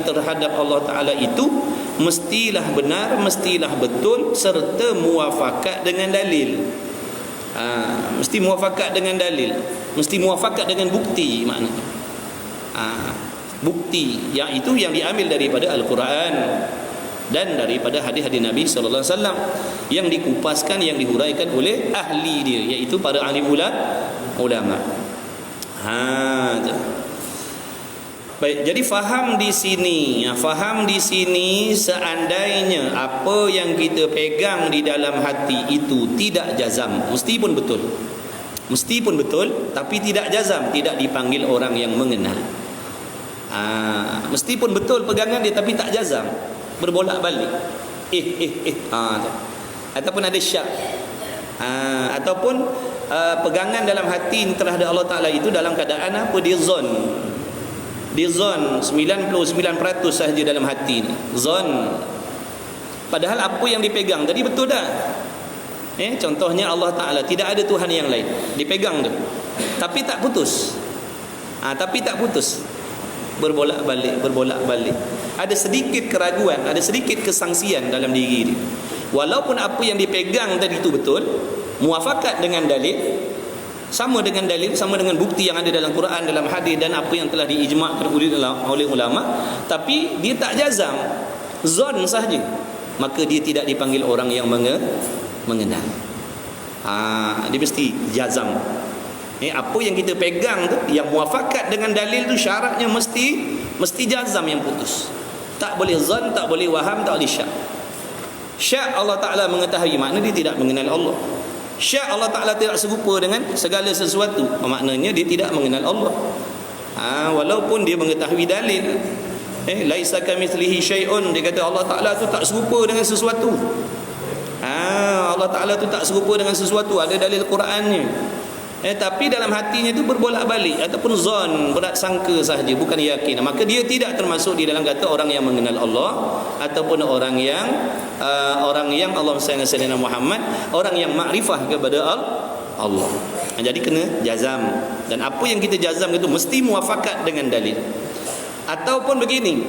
terhadap Allah Ta'ala itu mestilah benar, mestilah betul, serta muafakat dengan dalil. Mesti muafakat dengan dalil, mesti muafakat dengan bukti maknanya. Bukti yang itu yang diambil daripada Al-Quran dan daripada hadis-hadis Nabi sallallahu alaihi wasallam yang dikupaskan, yang dihuraikan oleh ahli dia, iaitu para alim ulama. Baik, jadi faham di sini seandainya apa yang kita pegang di dalam hati itu tidak jazam, meskipun betul tapi tidak jazam, tidak dipanggil orang yang mengenal. Meskipun betul pegangan dia tapi tak jazam, berbolak-balik. Ataupun ada syak. Ataupun pegangan dalam hati terhadap Allah Ta'ala itu dalam keadaan apa? Dia zon 99% sahaja dalam hati ni. Zon. Padahal apa yang dipegang tadi betul dah. Contohnya Allah Ta'ala, tidak ada Tuhan yang lain. Dipegang tu. Tapi tak putus. Berbolak-balik. Ada sedikit keraguan, ada sedikit kesangsian dalam diri dia. Walaupun apa yang dipegang tadi itu betul, muafakat dengan dalil, sama dengan bukti yang ada dalam Quran, dalam hadis dan apa yang telah diijma'kan oleh ulama, tapi dia tak jazam, zon sahaja, maka dia tidak dipanggil orang yang mengenal. Dia mesti jazam. Apa yang kita pegang tu, yang muafakat dengan dalil tu, syaratnya mesti jazam, yang putus. Tak boleh zon, tak boleh waham, tak boleh syak. Syak Allah Ta'ala mengetahui, makna dia tidak mengenal Allah. Syak Allah Ta'ala tidak serupa dengan segala sesuatu, maknanya dia tidak mengenal Allah. Walaupun dia mengetahui dalil. Laisa kamitslihi syai'un, dia kata Allah Ta'ala tu tak serupa dengan sesuatu. Allah Ta'ala tu tak serupa dengan sesuatu, ada dalil Qurannya. Tapi dalam hatinya itu berbolak-balik ataupun zon, berat sangka sahaja, bukan yakin. Maka dia tidak termasuk di dalam kata orang yang mengenal Allah, ataupun orang yang Allah Sayyidina Muhammad, orang yang makrifah kepada Allah. Jadi kena jazam, dan apa yang kita jazam itu mesti muafakat dengan dalil. Ataupun begini,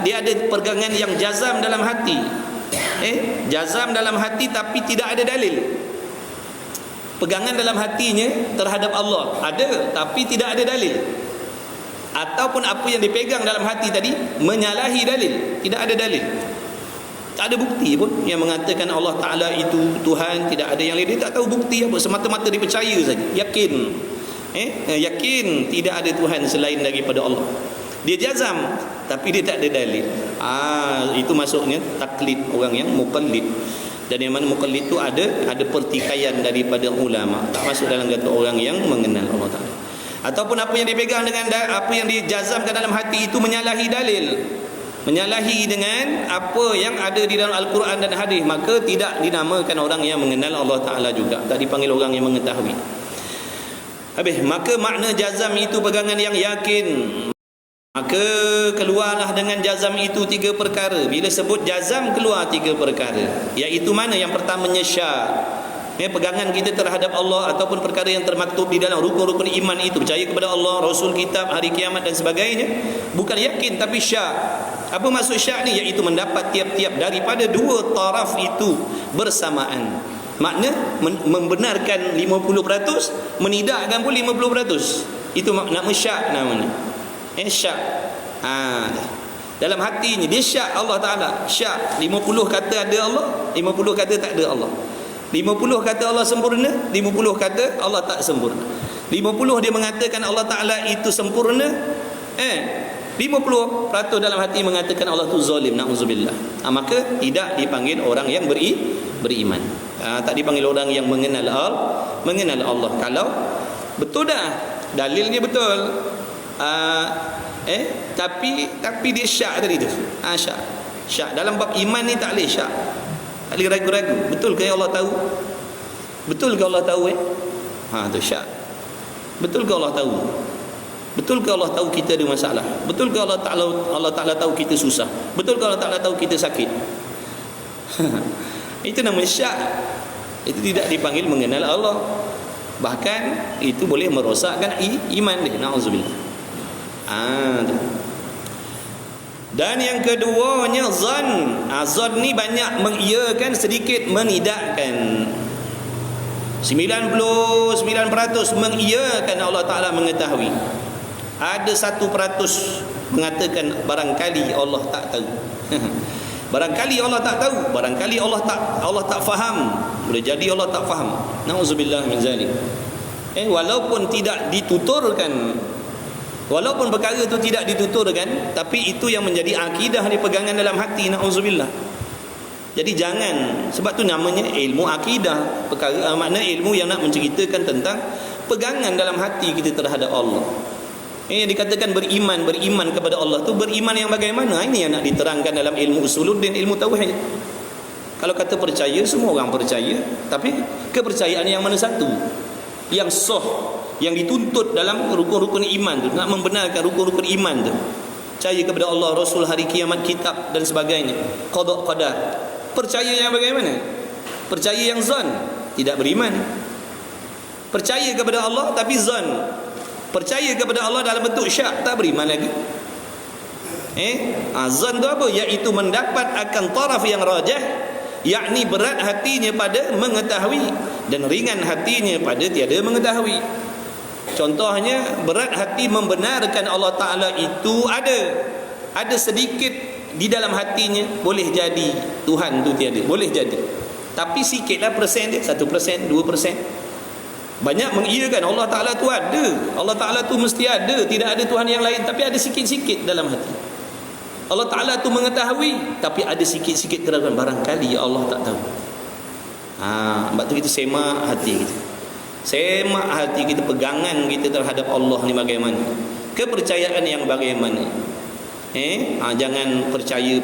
dia ada pegangan yang jazam dalam hati, jazam dalam hati tapi tidak ada dalil. Pegangan dalam hatinya terhadap Allah ada tapi tidak ada dalil. Ataupun apa yang dipegang dalam hati tadi menyalahi dalil, tidak ada dalil, tak ada bukti pun yang mengatakan Allah Ta'ala itu Tuhan, tidak ada yang lain. Dia tak tahu bukti apa, semata-mata dia percaya saja, yakin. Yakin tidak ada Tuhan selain daripada Allah. Dia jazam tapi dia tak ada dalil. Itu masuknya taklid, orang yang muqallid. Dan yang mana muqallid itu ada pertikaian daripada ulama, tak masuk dalam kata orang yang mengenal Allah Ta'ala. Ataupun apa yang dipegang dengan apa yang dijazamkan dalam hati itu menyalahi dalil, menyalahi dengan apa yang ada di dalam Al-Quran dan hadis, maka tidak dinamakan orang yang mengenal Allah Ta'ala juga, tak dipanggil orang yang mengetahui. Maka makna jazam itu pegangan yang yakin. Maka keluarlah dengan jazam itu 3 perkara. Bila sebut jazam keluar 3 perkara, iaitu mana? Yang pertamanya syak. Pegangan kita terhadap Allah ataupun perkara yang termaktub di dalam rukun-rukun iman itu, percaya kepada Allah, Rasul, kitab, hari kiamat dan sebagainya, bukan yakin tapi syak. Apa maksud syak ni? Iaitu mendapat tiap-tiap daripada 2 taraf itu bersamaan. Makna membenarkan 50%, menidakkan pun 50%. Itu nama syak namanya. Syak. Dalam hatinya dia syak Allah Ta'ala, syak 50 kata ada Allah, 50 kata tak ada Allah. 50 kata Allah sempurna, 50 kata Allah tak sempurna. 50 dia mengatakan Allah Ta'ala itu sempurna, 50% dalam hati mengatakan Allah tu zalim, na'udzubillah. Maka tidak dipanggil orang yang beriman. Tak dipanggil orang yang mengenal Allah. Kalau betul dah dalilnya betul, tapi dia syak tadi tu. Syak dalam bab iman ni tak boleh syak, tak boleh ragu-ragu. Betul ke Allah tahu? Betul ke Allah tahu? Tu syak. Betul ke Allah tahu? Betul ke Allah tahu kita ada masalah? Betul ke Allah Ta'ala tahu kita susah? Betul ke Allah Ta'ala tahu kita sakit? Itu nama syak. Itu tidak dipanggil mengenal Allah. Bahkan itu boleh merosakkan iman dia, na'udzubillah. Dan yang keduanya zan. Zan ni banyak mengiyakan, sedikit menidakkan. 99% mengiyakan Allah Ta'ala mengetahui. Ada 1% mengatakan barangkali Allah tak tahu. Barangkali Allah tak tahu, barangkali Allah tak faham. Boleh jadi Allah tak faham. Nauzubillah min zalik. Walaupun tidak dituturkan, walaupun perkara itu tidak dituturkan, tapi itu yang menjadi akidah ni, pegangan dalam hati. Nauzubillah. Jadi jangan, sebab tu namanya ilmu akidah. Perkara makna ilmu yang nak menceritakan tentang pegangan dalam hati kita terhadap Allah. Yang dikatakan beriman kepada Allah tu beriman yang bagaimana? Ini yang nak diterangkan dalam ilmu usuluddin, ilmu tauhid. Kalau kata percaya, semua orang percaya, tapi kepercayaan yang mana satu? Yang sah, yang dituntut dalam rukun-rukun iman tu, nak membenarkan rukun-rukun iman tu. Percaya kepada Allah, Rasul, hari kiamat, kitab dan sebagainya, qada qadar. Percaya yang bagaimana? Percaya yang zon, tidak beriman. Percaya kepada Allah tapi zon. Percaya kepada Allah dalam bentuk syak, tak beriman lagi. Zon tu apa? Iaitu mendapat akan taraf yang rajah, yakni berat hatinya pada mengetahui dan ringan hatinya pada tiada mengetahui. Contohnya, berat hati membenarkan Allah Ta'ala itu ada sedikit di dalam hatinya, boleh jadi Tuhan tu tiada, boleh jadi, tapi sikitlah persen dia, 1%, 2%. Banyak mengiyakan Allah Ta'ala tu ada, Allah Ta'ala tu mesti ada, tidak ada Tuhan yang lain, tapi ada sikit-sikit dalam hati. Allah Ta'ala tu mengetahui, tapi ada sikit-sikit keraguan, barangkali Allah tak tahu. Sebab tu kita semak hati kita, semak hati kita, pegangan kita terhadap Allah ni bagaimana, kepercayaan yang bagaimana. Jangan percaya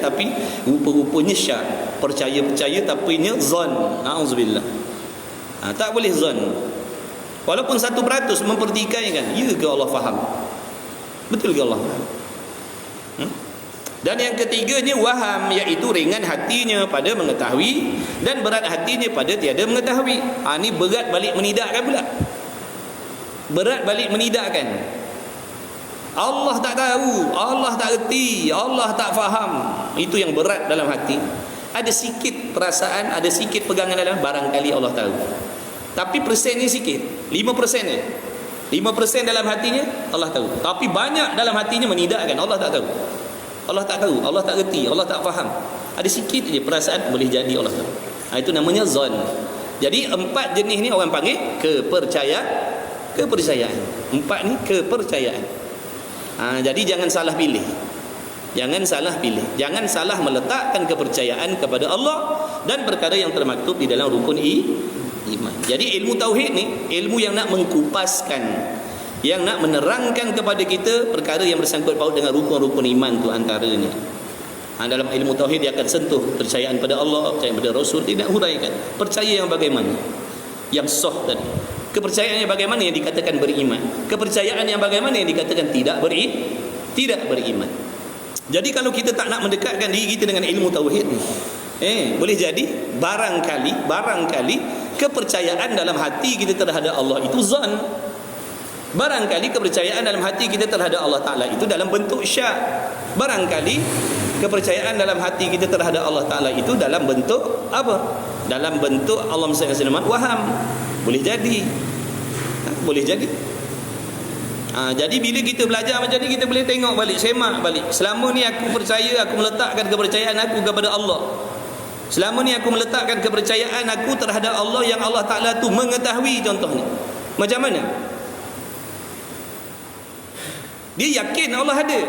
tapi rupa-rupanya syak, percaya tapi nya zon. Nauzubillah. Tak boleh zon. Walaupun 1% mempertikaikan, ya ke Allah faham, betul ke Allah faham? Dan yang ketiganya waham, iaitu ringan hatinya pada mengetahui dan berat hatinya pada tiada mengetahui. Ini berat balik menidakkan pula. Berat balik menidakkan. Allah tak tahu, Allah tak erti, Allah tak faham. Itu yang berat dalam hati. Ada sikit perasaan, ada sikit pegangan dalam barangkali Allah tahu. Tapi persen ni sikit, 5% ni. 5% dalam hatinya Allah tahu. Tapi banyak dalam hatinya menidakkan, Allah tak tahu. Allah tak tahu, Allah tak erti, Allah tak faham. Ada sikit je perasaan, boleh jadi Allah tahu. Itu namanya zon. Jadi 4 jenis ni orang panggil kepercayaan. 4 ni kepercayaan. Jadi jangan salah pilih. Jangan salah meletakkan kepercayaan kepada Allah dan perkara yang termaktub di dalam rukun iman. Jadi ilmu tauhid ni ilmu yang nak mengkupaskan, yang nak menerangkan kepada kita perkara yang bersangkut paut dengan rukun-rukun iman tu antaranya. Dalam ilmu tauhid dia akan sentuh percayaan pada Allah, percayaan pada Rasul, tidak huraikan. Percaya yang bagaimana? Yang sah tadi. Kepercayaan yang bagaimana yang dikatakan beriman? Kepercayaan yang bagaimana yang dikatakan tidak beriman? Jadi kalau kita tak nak mendekatkan diri kita dengan ilmu tauhid ni, boleh jadi barangkali kepercayaan dalam hati kita terhadap Allah itu zon. Barangkali kepercayaan dalam hati kita terhadap Allah Ta'ala itu dalam bentuk syak. Barangkali kepercayaan dalam hati kita terhadap Allah Ta'ala itu dalam bentuk apa? Dalam bentuk Allah SWT waham. Boleh jadi. Jadi bila kita belajar macam ni, kita boleh tengok balik, semak balik. Selama ni aku percaya, aku meletakkan kepercayaan aku kepada Allah. Selama ni aku meletakkan kepercayaan aku terhadap Allah yang Allah Ta'ala tu mengetahui. Contohnya macam mana? Dia yakin Allah ada,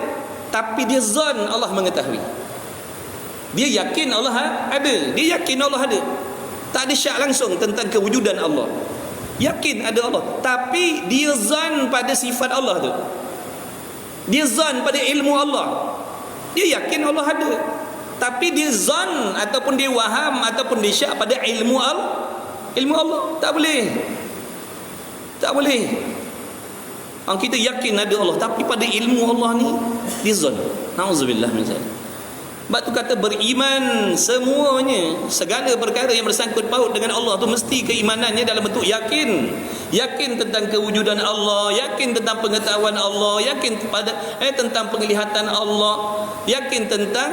tapi dia zon Allah mengetahui. Dia yakin Allah ada, dia yakin Allah ada, tak ada syak langsung tentang kewujudan Allah. Yakin ada Allah, tapi dia zan pada sifat Allah tu. Dia zan pada ilmu Allah. Dia yakin Allah ada, tapi dia zan ataupun dia waham ataupun dia syak pada ilmu Allah. Tak boleh. Kita yakin ada Allah, tapi pada ilmu Allah ni dia zan. Nauzubillah min zalik. Sebab tu kata beriman semuanya, segala perkara yang bersangkut paut dengan Allah tu mesti keimanannya dalam bentuk yakin. Yakin tentang kewujudan Allah, yakin tentang pengetahuan Allah, yakin tentang penglihatan Allah, yakin tentang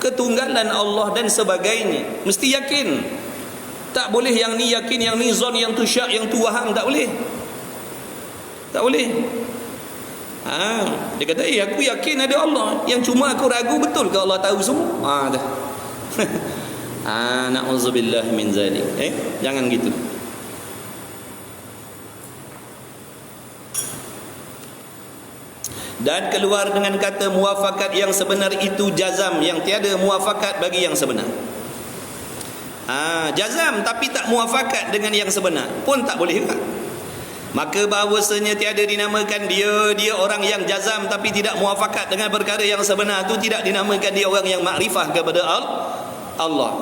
ketunggalan Allah dan sebagainya. Mesti yakin. Tak boleh yang ni yakin, yang ni zon, yang tu syak, yang tu waham, tak boleh. Tak boleh. Dia kata, aku yakin ada Allah, yang cuma aku ragu betul ke Allah tahu semua. Dah. Na'udzubillah min zalik. Jangan gitu. Dan keluar dengan kata muafakat yang sebenar itu jazam, yang tiada muafakat bagi yang sebenar. Jazam tapi tak muafakat dengan yang sebenar pun tak boleh juga. Maka bahawasanya tiada dinamakan dia orang yang jazam tapi tidak muafakat dengan perkara yang sebenar tu, tidak dinamakan dia orang yang makrifah kepada Allah.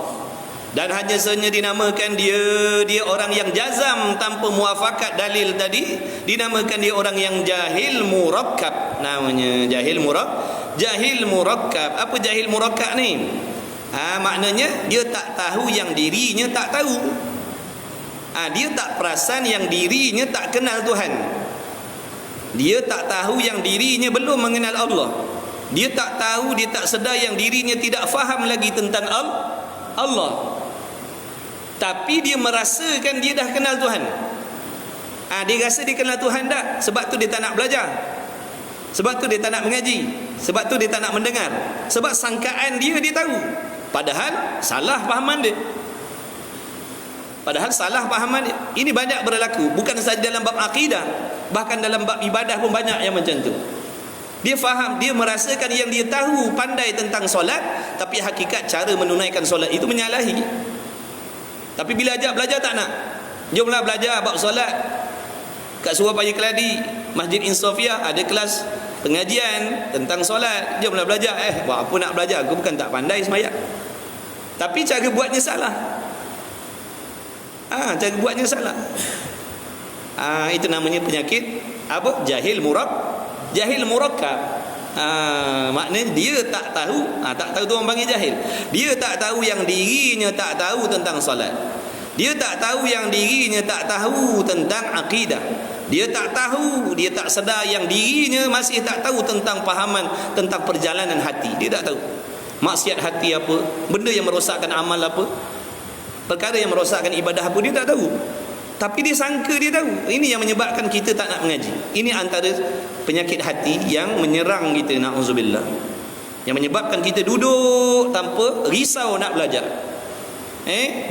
Dan hanya sahaja dinamakan dia orang yang jazam tanpa muafakat dalil tadi, dinamakan dia orang yang jahil murakkab. Namanya jahil murakkab. Apa jahil murakkab ni? Maknanya dia tak tahu yang dirinya tak tahu. Dia tak perasan yang dirinya tak kenal Tuhan. Dia tak tahu yang dirinya belum mengenal Allah. Dia tak tahu, dia tak sedar yang dirinya tidak faham lagi tentang Allah. Tapi dia merasakan dia dah kenal Tuhan. Dia rasa dia kenal Tuhan dah. Sebab tu dia tak nak belajar. Sebab tu dia tak nak mengaji. Sebab tu dia tak nak mendengar. Sebab sangkaan dia tahu. Padahal salah fahaman dia. Ini banyak berlaku. Bukan saja dalam bab akidah, bahkan dalam bab ibadah pun banyak yang macam tu. Dia faham, dia merasakan yang dia tahu, pandai tentang solat, tapi hakikat cara menunaikan solat itu menyalahi. Tapi bila ajak belajar tak nak. Jomlah belajar bab solat kat Surabaya Keladi, Masjid Insofia ada kelas pengajian tentang solat. Jomlah belajar. Buat apa nak belajar? Aku bukan tak pandai sembahyang, tapi cara buatnya salah. Cara buatnya salah. Itu namanya penyakit apa? Jahil murakkab. Maknanya dia tak tahu. Tak tahu tu orang panggil jahil. Dia tak tahu yang dirinya tak tahu tentang solat. Dia tak tahu yang dirinya tak tahu tentang akidah. Dia tak tahu, dia tak sedar yang dirinya masih tak tahu tentang pahaman tentang perjalanan hati. Dia tak tahu maksiat hati apa, benda yang merosakkan amal apa, perkara yang merosakkan ibadah apa, dia tak tahu. Tapi dia sangka dia tahu. Ini yang menyebabkan kita tak nak mengaji. Ini antara penyakit hati yang menyerang kita, na'udzubillah, yang menyebabkan kita duduk tanpa risau nak belajar.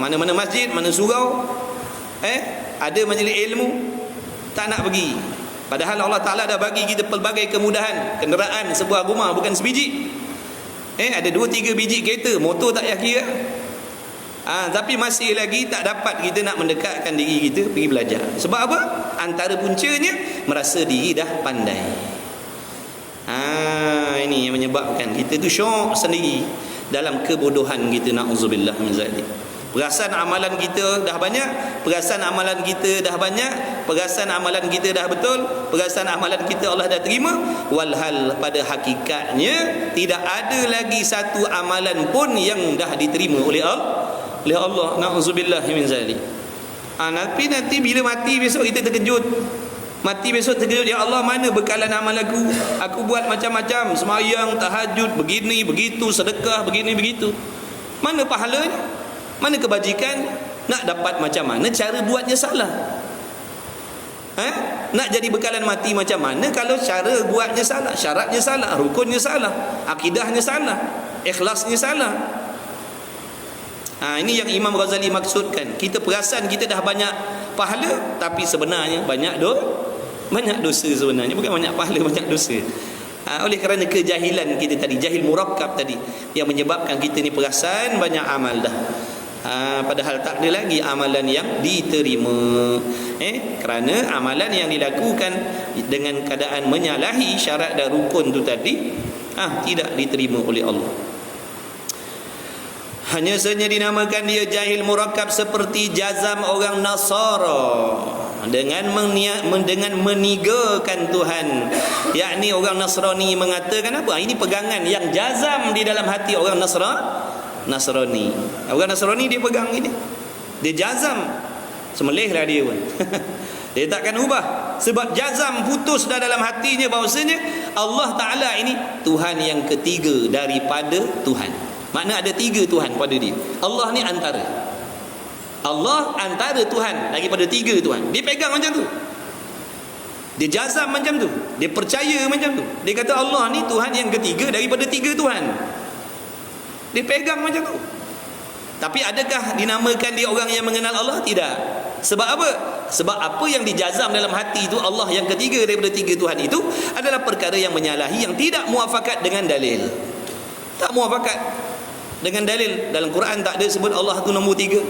Mana-mana masjid, mana surau, ada majlis ilmu, tak nak pergi. Padahal Allah Ta'ala dah bagi kita pelbagai kemudahan. Kenderaan sebuah rumah bukan sebiji. Ada 2-3 biji kereta, motor tak payah kira. Tapi masih lagi tak dapat kita nak mendekatkan diri kita pergi belajar. Sebab apa? Antara puncanya merasa diri dah pandai. Ini yang menyebabkan kita tu syok sendiri dalam kebodohan kita, na'udzubillah min zalik. Perasan amalan kita dah banyak, perasan amalan kita dah banyak, perasan amalan kita dah betul, perasan amalan kita Allah dah terima, walhal pada hakikatnya tidak ada lagi satu amalan pun yang dah diterima oleh Allah, na'udzubillah min zalik. Nanti bila mati besok kita terkejut. Mati besok terkejut, ya Allah, mana bekalan amal aku? Aku buat macam-macam, sembahyang, tahajud, begini, begitu, sedekah, begini, begitu. Mana pahalanya? Mana kebajikan? Nak dapat macam mana? Cara buatnya salah. Nak jadi bekalan mati macam mana kalau cara buatnya salah, syaratnya salah, rukunnya salah, akidahnya salah, ikhlasnya salah. Ini yang Imam Ghazali maksudkan. Kita perasan kita dah banyak pahala, tapi sebenarnya banyak dosa sebenarnya. Bukan banyak pahala, banyak dosa. Oleh kerana kejahilan kita tadi, jahil murakkab tadi, yang menyebabkan kita ni perasan banyak amal dah. Padahal tak ada lagi amalan yang diterima. Kerana amalan yang dilakukan dengan keadaan menyalahi syarat dan rukun tu tadi, tidak diterima oleh Allah. Hanya saja dinamakan dia jahil murakkab seperti jazam orang Nasara. dengan menigakan Tuhan. Yakni orang Nasrani mengatakan apa? Ini pegangan yang jazam di dalam hati orang Nasrani. Orang Nasrani dia pegang ini, dia jazam, semelihlah dia pun. Dia takkan ubah, sebab jazam putus dah dalam hatinya bahawasanya Allah Ta'ala ini Tuhan yang ketiga daripada Tuhan. Makna ada tiga Tuhan pada dia. Allah ni antara, Allah antara Tuhan daripada tiga Tuhan. Dia pegang macam tu, dia jazam macam tu, dia percaya macam tu. Dia kata Allah ni Tuhan yang ketiga daripada tiga Tuhan. Dia pegang macam tu. Tapi adakah dinamakan dia orang yang mengenal Allah? Tidak. Sebab apa? Sebab apa yang dijazam dalam hati itu, Allah yang ketiga daripada tiga Tuhan itu, adalah perkara yang menyalahi, yang tidak muafakat dengan dalil. Tak muafakat dengan dalil. Dalam Quran tak ada sebut Allah tu nombor tiga,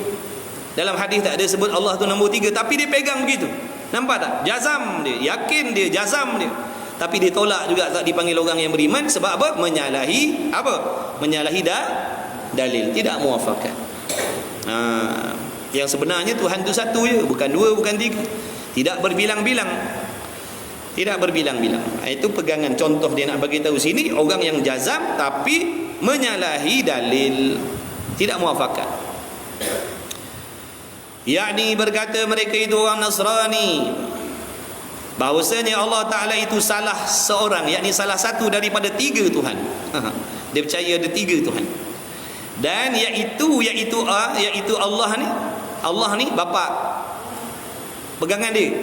dalam hadis tak ada sebut Allah tu nombor tiga, tapi dia pegang begitu. Nampak tak? Jazam dia, yakin dia, jazam dia. Tapi dia tolak juga, tak dipanggil orang yang beriman. Sebab apa? Menyalahi apa? Menyalahi dalil, tidak muafakat. Yang sebenarnya Tuhan tu satu je, bukan dua, bukan tiga. Tidak berbilang-bilang. Tidak berbilang-bilang. Itu pegangan. Contoh dia nak bagi tahu sini, orang yang jazam tapi menyalahi dalil, tidak muafakat. Yakni berkata mereka itu orang Nasrani bahawasanya Allah Ta'ala itu salah seorang, yakni salah satu daripada tiga Tuhan. Dia percaya ada tiga Tuhan. Dan iaitu Allah ni bapa. Pegangan dia,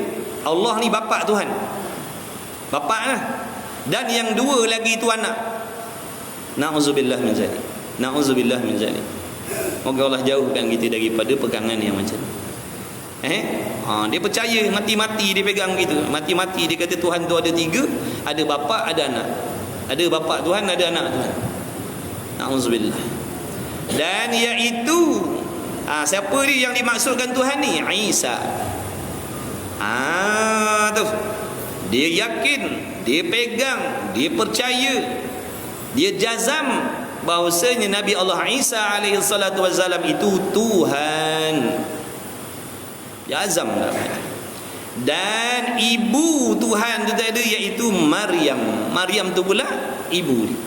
Allah ni bapa Tuhan, bapa lah. Dan yang dua lagi itu anak. Na'udzubillah min zalik. Na'udzubillah min zalik. Moga Allah jauhkan kita daripada pegangan yang macam ni. Dia percaya mati-mati, dia pegang gitu. Mati-mati dia kata Tuhan tu ada tiga, ada bapa, ada anak. Ada bapa Tuhan, ada anak Tuhan. Na'udzubillah. Dan iaitu siapa dia yang dimaksudkan Tuhan ni? Isa. Tu. Dia yakin, dia pegang, dia percaya, dia jazam bahawasanya Nabi Allah Isa alaihi salatu wassalam itu Tuhan. Jazam dah. Dan ibu Tuhan tu tadi iaitu Maryam. Maryam tu pula ibu dia.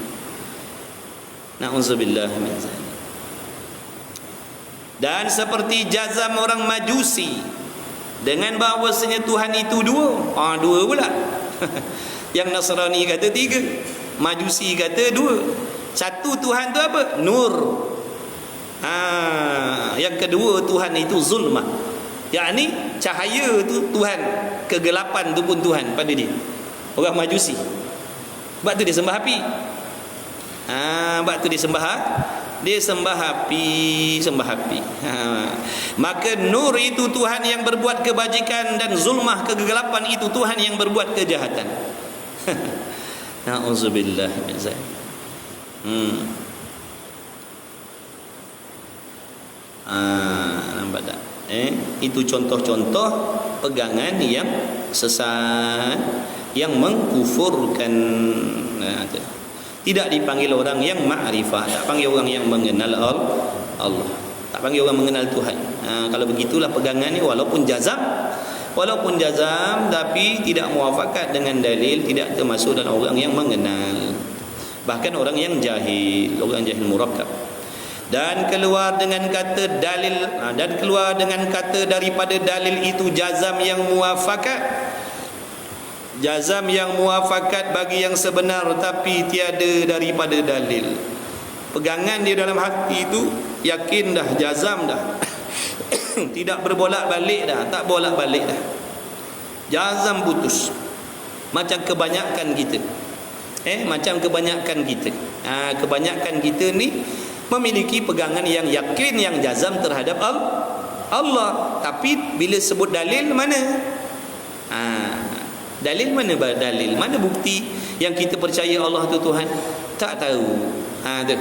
Na'udzubillah min zalik. Dan seperti jazam orang Majusi dengan bahawasanya Tuhan itu dua. Dua pula. Yang Nasrani kata tiga, Majusi kata dua. Satu Tuhan tu apa? Nur. Yang kedua Tuhan itu zulmah, yakni cahaya tu Tuhan, kegelapan tu pun Tuhan pada dia. Orang Majusi. Sebab tu dia sembah api. Sebab tu dia sembah api. Maka nur itu Tuhan yang berbuat kebajikan, dan zulmah, kegelapan itu Tuhan yang berbuat kejahatan. Na'udzubillah min zalik. Nampak tak? Itu contoh-contoh pegangan yang sesat, yang mengkufurkan. Tidak dipanggil orang yang ma'rifah, tak panggil orang yang mengenal Allah, tak panggil orang mengenal Tuhan. Kalau begitulah pegangannya, walaupun jazam, tapi tidak muafakat dengan dalil, tidak termasuk dalam orang yang mengenal, bahkan orang yang jahil, orang jahil murakkab. Dan keluar dengan kata dalil, dan keluar dengan kata daripada dalil itu jazam yang muafakat. Jazam yang muafakat bagi yang sebenar, tapi tiada daripada dalil. Pegangan dia dalam hati itu yakin dah, jazam dah. Tidak berbolak-balik dah, tak bolak-balik dah. Jazam putus. Macam kebanyakan kita. Macam kebanyakan kita. Kebanyakan kita ni memiliki pegangan yang yakin, yang jazam terhadap Allah. Tapi bila sebut dalil, mana? Dalil mana? Dalil mana? Bukti yang kita percaya Allah tu Tuhan? Tak tahu. Tu.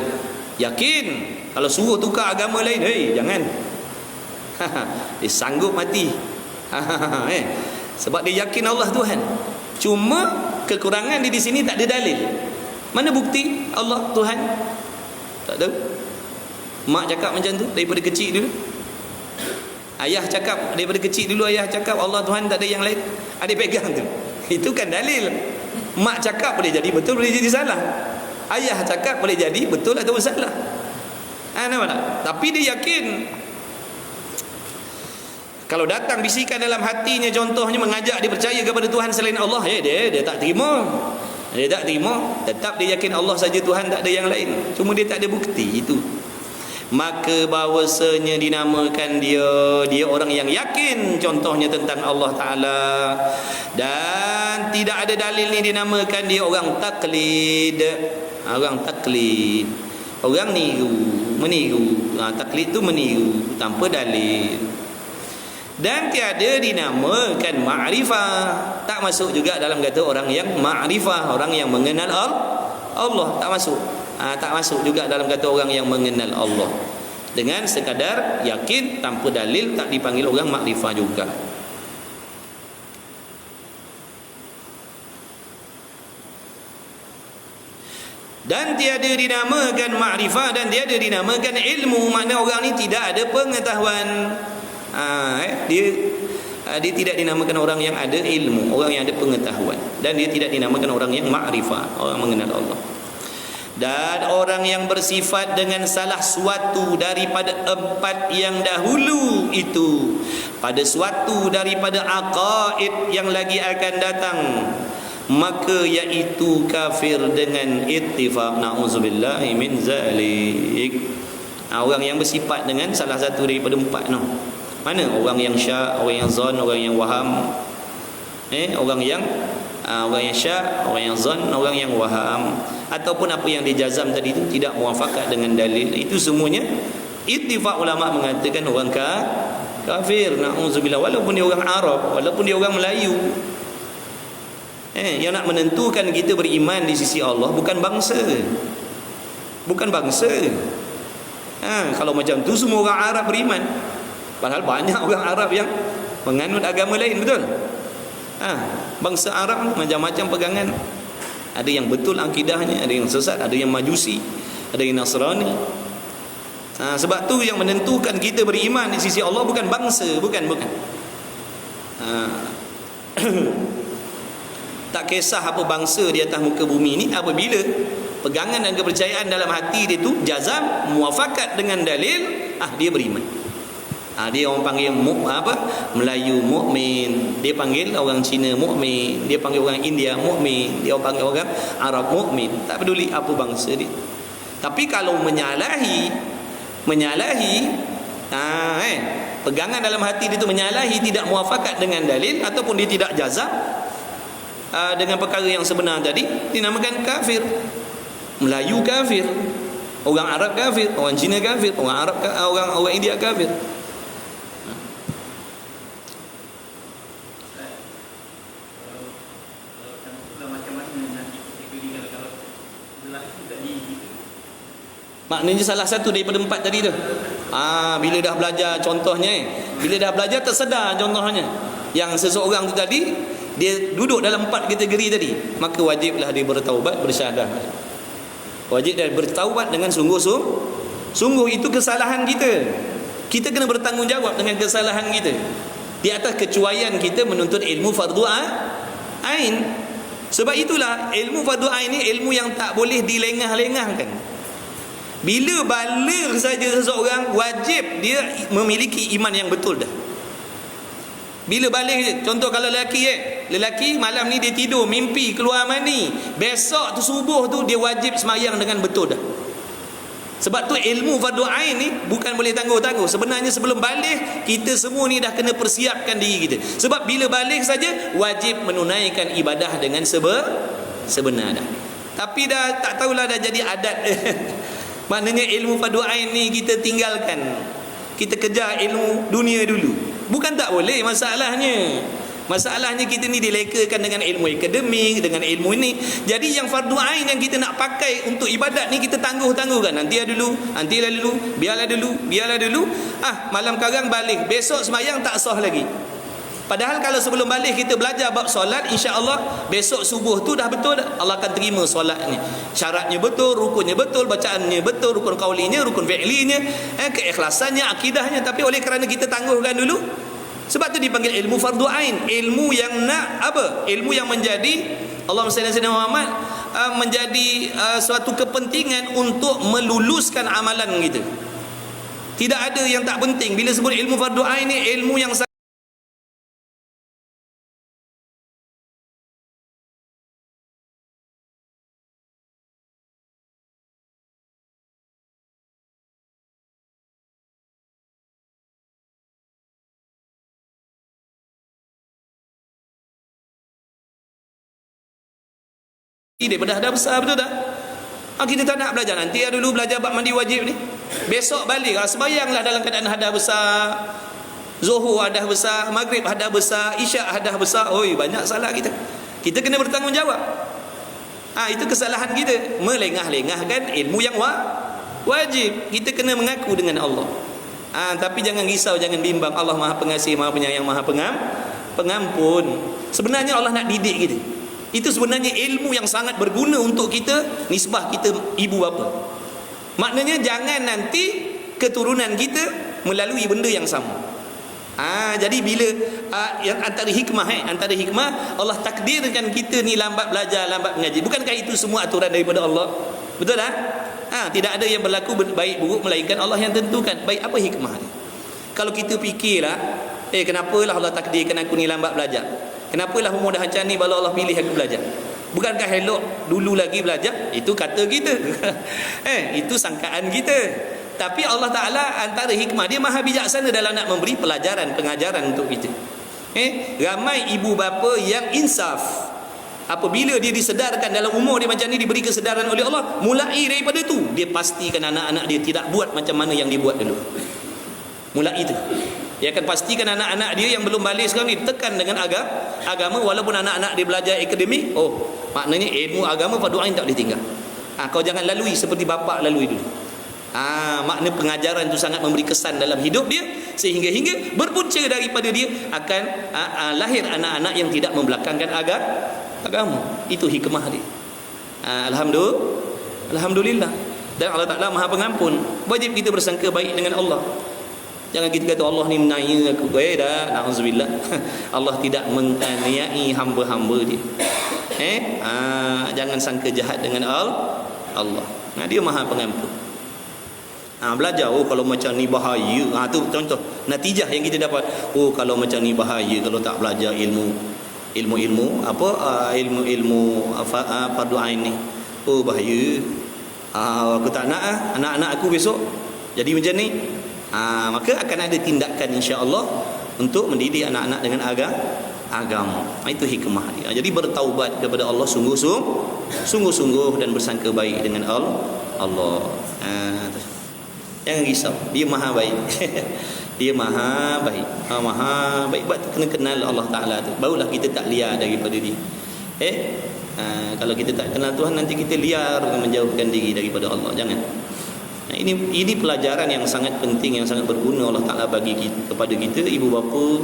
Yakin. Kalau suruh tukar agama lain, jangan. Dia sanggup mati. Sebab dia yakin Allah Tuhan. Cuma kekurangan dia di sini tak ada dalil. Mana bukti Allah Tuhan? Tak tahu. Mak cakap macam tu daripada kecil dulu. Ayah cakap daripada kecil dulu, ayah cakap Allah Tuhan tak ada yang lain, adik pegang tu. Itu kan dalil. Mak cakap boleh jadi betul, boleh jadi salah. Ayah cakap boleh jadi betul atau salah. Nampak tak? Tapi dia yakin. Kalau datang bisikan dalam hatinya, contohnya mengajak dia percaya kepada Tuhan selain Allah, dia tak terima. Dia tak terima. Tetap dia yakin Allah saja Tuhan, tak ada yang lain. Cuma dia tak ada bukti itu. Maka bahawasanya dinamakan dia orang yang yakin contohnya tentang Allah Ta'ala. Dan tidak ada dalil ni dinamakan dia orang taklid. Orang taklid, orang meniru. Taklid tu meniru tanpa dalil. Dan tiada dinamakan ma'rifah. Tak masuk juga dalam kata orang yang ma'rifah, orang yang mengenal Allah. Tak masuk. Tak masuk juga dalam kata orang yang mengenal Allah. Dengan sekadar yakin tanpa dalil, tak dipanggil orang ma'rifah juga. Dan tiada dinamakan ma'rifah dan tiada dinamakan ilmu. Makna orang ni tidak ada pengetahuan. Dia tidak dinamakan orang yang ada ilmu, orang yang ada pengetahuan. Dan dia tidak dinamakan orang yang ma'rifah, orang mengenal Allah. Dan orang yang bersifat dengan salah suatu daripada empat yang dahulu itu, pada suatu daripada aqaid yang lagi akan datang, maka iaitu kafir dengan ittifaq. Na'udzubillahi min zalik. Orang yang bersifat dengan salah satu daripada empat mana? Orang yang syak, orang yang zon, orang yang waham. Orang yang syak, orang yang zon, orang yang waham. Ataupun apa yang dijazam tadi itu tidak muafakat dengan dalil. Itu semuanya ittifaq ulama mengatakan orang kafir. Na'udzubillah. Walaupun dia orang Arab, walaupun dia orang Melayu. Yang nak menentukan kita beriman di sisi Allah bukan bangsa. Bukan bangsa. Kalau macam tu semua orang Arab beriman. Padahal banyak orang Arab yang menganut agama lain, betul? Bangsa Arab macam-macam pegangan. Ada yang betul akidahnya, ada yang sesat, ada yang majusi, ada yang Nasrani. Sebab tu yang menentukan kita beriman di sisi Allah bukan bangsa, bukan. Tak kisah apa bangsa di atas muka bumi ni, apabila pegangan dan kepercayaan dalam hati dia tu jazam muafakat dengan dalil, dia beriman. Dia orang panggil Melayu mukmin, dia panggil orang Cina mukmin, dia panggil orang India mukmin, dia panggil orang Arab mukmin. Tak peduli apa bangsa dia. Tapi kalau menyalahi pegangan dalam hati dia tu menyalahi, tidak muafakat dengan dalil, ataupun dia tidak jazam dengan perkara yang sebenar tadi, dinamakan kafir. Melayu kafir, orang Arab kafir, orang Cina kafir, orang India kafir. Maknanya salah satu daripada empat tadi tu. Bila dah belajar contohnya, bila dah belajar tersedar contohnya, yang seseorang tu tadi dia duduk dalam empat kategori tadi, maka wajiblah dia bertaubat, bersyahadah. Wajib dia bertaubat dengan sungguh-sungguh. Itu kesalahan kita. Kita kena bertanggungjawab dengan kesalahan kita. Di atas kecuaian kita menuntut ilmu fardu ain. Sebab itulah ilmu fardu ain ni ilmu yang tak boleh dilengah-lengahkan. Bila baligh saja seseorang, wajib dia memiliki iman yang betul dah. Bila baligh, contoh kalau lelaki malam ni dia tidur mimpi keluar mani, besok tu subuh tu dia wajib sembahyang dengan betul dah. Sebab tu ilmu fardu ain ni bukan boleh tangguh-tangguh. Sebenarnya sebelum baligh, kita semua ni dah kena persiapkan diri kita. Sebab bila baligh saja wajib menunaikan ibadah dengan sebenar dah. Tapi dah tak tahulah, dah jadi adat. Maknanya ilmu fardu ain ni kita tinggalkan. Kita kejar ilmu dunia dulu. Bukan tak boleh, masalahnya kita ni dilekakan dengan ilmu akademik, dengan ilmu ini. Jadi yang fardu ain yang kita nak pakai untuk ibadat ni kita tangguh-tangguhkan. Nantilah dulu, biarlah dulu. Malam karang balik, besok sembahyang tak sah lagi. Padahal kalau sebelum balik kita belajar bab solat, insya-Allah besok subuh tu dah betul dah. Allah akan terima solatnya. Syaratnya betul, rukunnya betul, bacaannya betul, rukun qaulinya, rukun fi'linya, keikhlasannya, akidahnya. Tapi oleh kerana kita tangguhkan dulu, sebab tu dipanggil ilmu fardu ain. Ilmu yang nak apa? Ilmu yang menjadi Allahumma salli ala sayyidina Muhammad, menjadi suatu kepentingan untuk meluluskan amalan kita. Tidak ada yang tak penting. Bila sebut ilmu fardu ain ni, ilmu yang daripada hadas besar, betul tak? Kita tak nak belajar nanti, dulu belajar bab mandi wajib ni. Besok balik, sembahyanglah dalam keadaan hadas besar. Zuhur hadas besar, maghrib hadas besar, isyak hadas besar. Oi, banyak salah kita. Kita kena bertanggungjawab. Itu kesalahan kita, melengah-lengahkan ilmu yang wajib. Kita kena mengaku dengan Allah. Tapi jangan risau, jangan bimbang. Allah Maha Pengasih, Maha Penyayang, Maha Pengampun. Sebenarnya Allah nak didik kita. Itu sebenarnya ilmu yang sangat berguna untuk kita, nisbah kita ibu bapa. Maknanya jangan nanti keturunan kita melalui benda yang sama. Jadi bila yang antara hikmah Allah takdirkan kita ni lambat belajar, lambat mengaji. Bukankah itu semua aturan daripada Allah? Betul tak? Tidak ada yang berlaku baik buruk melainkan Allah yang tentukan. Baik, apa hikmah dia? Kalau kita fikirlah, kenapalah Allah takdirkan aku ni lambat belajar? Kenapalah umur dah macam ni baru Allah pilih aku belajar? Bukankah elok dulu lagi belajar? Itu kata kita. Itu sangkaan kita. Tapi Allah Ta'ala antara hikmah dia maha bijaksana dalam nak memberi pelajaran, pengajaran untuk kita. Ramai ibu bapa yang insaf. Apabila dia disedarkan dalam umur dia macam ni, diberi kesedaran oleh Allah, mulai daripada tu dia pastikan anak-anak dia tidak buat macam mana yang dibuat dulu. Mulai itu dia akan pastikan anak-anak dia yang belum balik sekarang ni tekan dengan agama, walaupun anak-anak dia belajar akademik. Maknanya ilmu agama fardu ain tak boleh tinggal. Kau jangan lalui seperti bapa lalui dulu. Makna pengajaran itu sangat memberi kesan dalam hidup dia, sehingga berpunca daripada dia akan lahir anak-anak yang tidak membelakangkan agama. Itu hikmah dia. Alhamdulillah. Dan Allah Ta'ala Maha Pengampun. Wajib kita bersangka baik dengan Allah. Jangan kita kata Allah ni menanya aku. Dah, na'udzubillah. Allah tidak menganiai hamba-hamba dia. Jangan sangka jahat dengan Allah. Dia Maha Pengampun. Belajar, kalau macam ni bahaya. Tu contoh natijah yang kita dapat. Kalau macam ni bahaya kalau tak belajar ilmu fardu ain ni. Bahaya. Aku tak nak anak-anak aku besok jadi macam ni. Maka akan ada tindakan insya-Allah untuk mendidik anak-anak dengan agama. Itu hikmah dia. Jadi bertaubat kepada Allah sungguh-sungguh dan bersangka baik dengan Allah. Jangan risau, dia maha baik. Dia maha baik. Maha baik. Sebab tu kena kenal Allah Ta'ala tu, barulah kita tak liar daripada dia. Kalau kita tak kenal Tuhan, nanti kita liar menjauhkan diri daripada Allah. Jangan. Ini pelajaran yang sangat penting, yang sangat berguna Allah Ta'ala bagi kepada kita, ibu bapa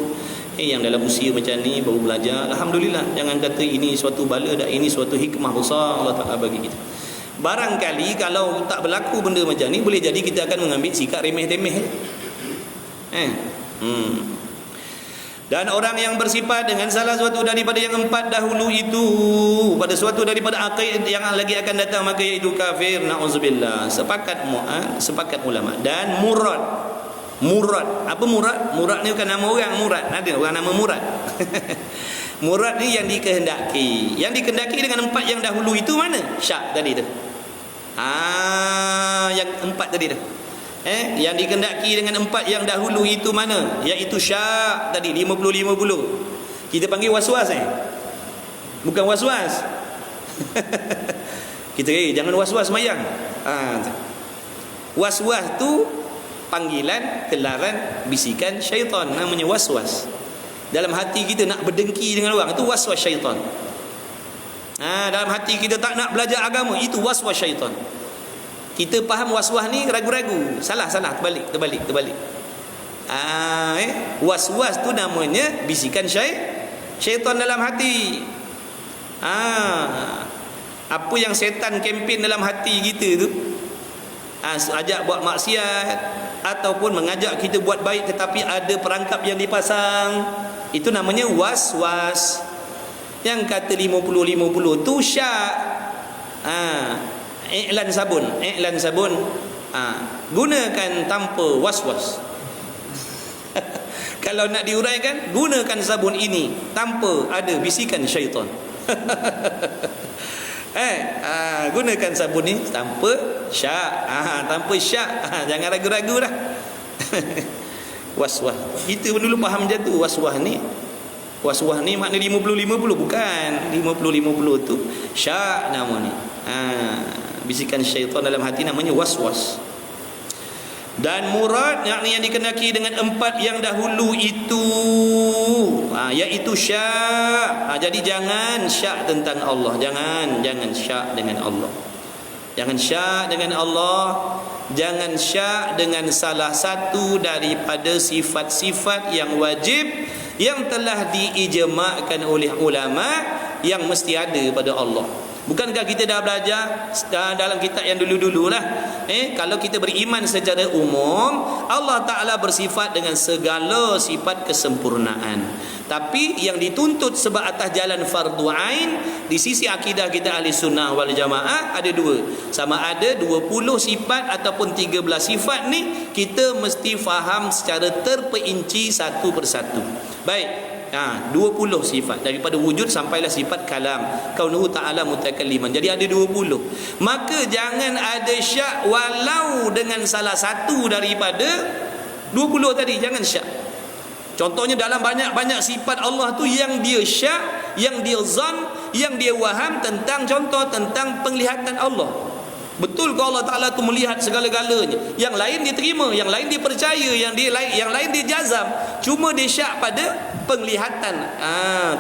yang dalam usia macam ni baru belajar. Alhamdulillah, jangan kata ini suatu bala, dah ini suatu hikmah besar Allah Ta'ala bagi kita. Barangkali kalau tak berlaku benda macam ni, boleh jadi kita akan mengambil sikap remeh-temeh. Dan orang yang bersifat dengan salah suatu daripada yang empat dahulu itu pada suatu daripada aqid yang lagi akan datang, maka iaitu kafir. Na'udzubillah. Sepakat ulama. Dan murad. Apa murad? Murad ni bukan nama orang. Murad ada orang nama Murad. Murad ni yang dikehendaki. Yang dikehendaki dengan empat yang dahulu itu mana? Syak tadi tu. Yang empat tadi tu. Yang dikehendaki dengan empat yang dahulu itu mana? Iaitu syak tadi 50-50. Kita panggil waswas bukan waswas. Kita jangan waswas mayang. Waswas tu panggilan, gelaran, bisikan syaitan, namanya waswas. Dalam hati kita nak berdengki dengan orang, itu waswas syaitan. Dalam hati kita tak nak belajar agama, itu waswas syaitan. Kita faham waswas ni ragu-ragu. Salah, terbalik. Was-was tu namanya bisikan syaitan dalam hati. Apa yang setan kempen dalam hati kita tu, ajak buat maksiat ataupun mengajak kita buat baik tetapi ada perangkap yang dipasang, itu namanya was-was. Yang kata 50-50 tu syak. Iklan sabun, gunakan tanpa was-was. Kalau nak diuraikan, gunakan sabun ini tanpa ada bisikan syaitan. Gunakan sabun ni tanpa syak. Tanpa syak. Jangan ragu-ragu dah. Was-was. Kita pun dulu faham macam tu. Was-was ni makna 50-50 bukan. 50-50 tu syak nama ni. Bisikan syaitan dalam hati namanya was-was. Dan murad yang dikenaki dengan 4 yang dahulu itu, iaitu syak. Jadi jangan syak tentang Allah. Jangan syak dengan Allah. Jangan syak dengan Allah. Jangan syak dengan salah satu daripada sifat-sifat yang wajib yang telah diijma'kan oleh ulama yang mesti ada pada Allah. Bukankah kita dah belajar dalam kitab yang dulu-dulu lah, kalau kita beriman secara umum, Allah Ta'ala bersifat dengan segala sifat kesempurnaan. Tapi yang dituntut sebab atas jalan fardu ain, di sisi akidah kita ahli sunnah wal jamaah, ada 2. Sama ada 20 sifat ataupun 13 sifat ni, kita mesti faham secara terperinci satu persatu. Baik. 20 sifat daripada wujud sampailah sifat kalam, kaunuhu ta'ala mutakalliman. Jadi ada 20. Maka jangan ada syak walau dengan salah satu daripada 20 tadi. Jangan syak. Contohnya dalam banyak-banyak sifat Allah tu yang dia syak, yang dia zan, yang dia waham tentang, contoh tentang penglihatan Allah. Betul ke Allah Ta'ala tu melihat segala-galanya? Yang lain dia terima, yang lain dia percaya, yang lain dia jazam. Cuma dia syak pada penglihatan.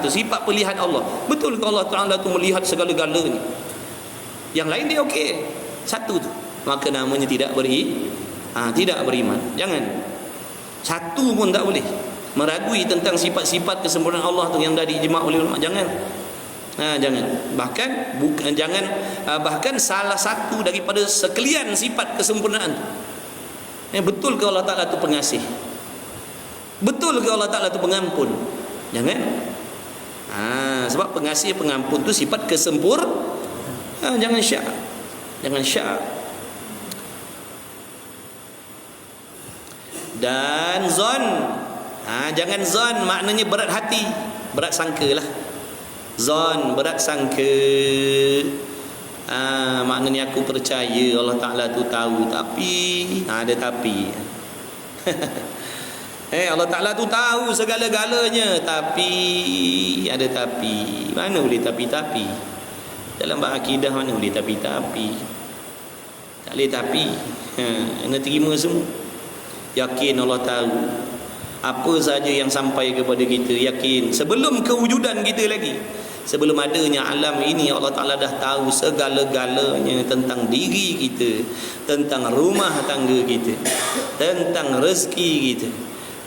Tu sifat penglihatan Allah. Betul ke Allah Ta'ala tu melihat segala-galanya? Yang lain dia okey. Satu tu. Maka namanya tidak beriman. Jangan. Satu pun tak boleh. Meragui tentang sifat-sifat kesempurnaan Allah tu yang dah diijma' oleh ulama. Jangan. Jangan. Bahkan salah satu daripada sekalian sifat kesempurnaan. Betul ke Allah Ta'ala tu pengasih? Betul ke Allah Ta'ala tu pengampun? Jangan. Sebab pengasih pengampun tu sifat Jangan syak. Jangan syak. Dan zon. Jangan zon maknanya berat hati, berat sangka lah. Zon, berat sangka. Maknanya aku percaya Allah Ta'ala tu tahu, tapi ada tapi. Allah Ta'ala tu tahu segala-galanya, tapi ada tapi. Mana boleh tapi-tapi? Dalam bab akidah mana boleh tapi-tapi? Tak boleh tapi. Kena terima semua. Yakin Allah tahu apa saja yang sampai kepada kita. Yakin sebelum kewujudan kita lagi, sebelum adanya alam ini, Allah Ta'ala dah tahu segala-galanya tentang diri kita, tentang rumah tangga kita, tentang rezeki kita,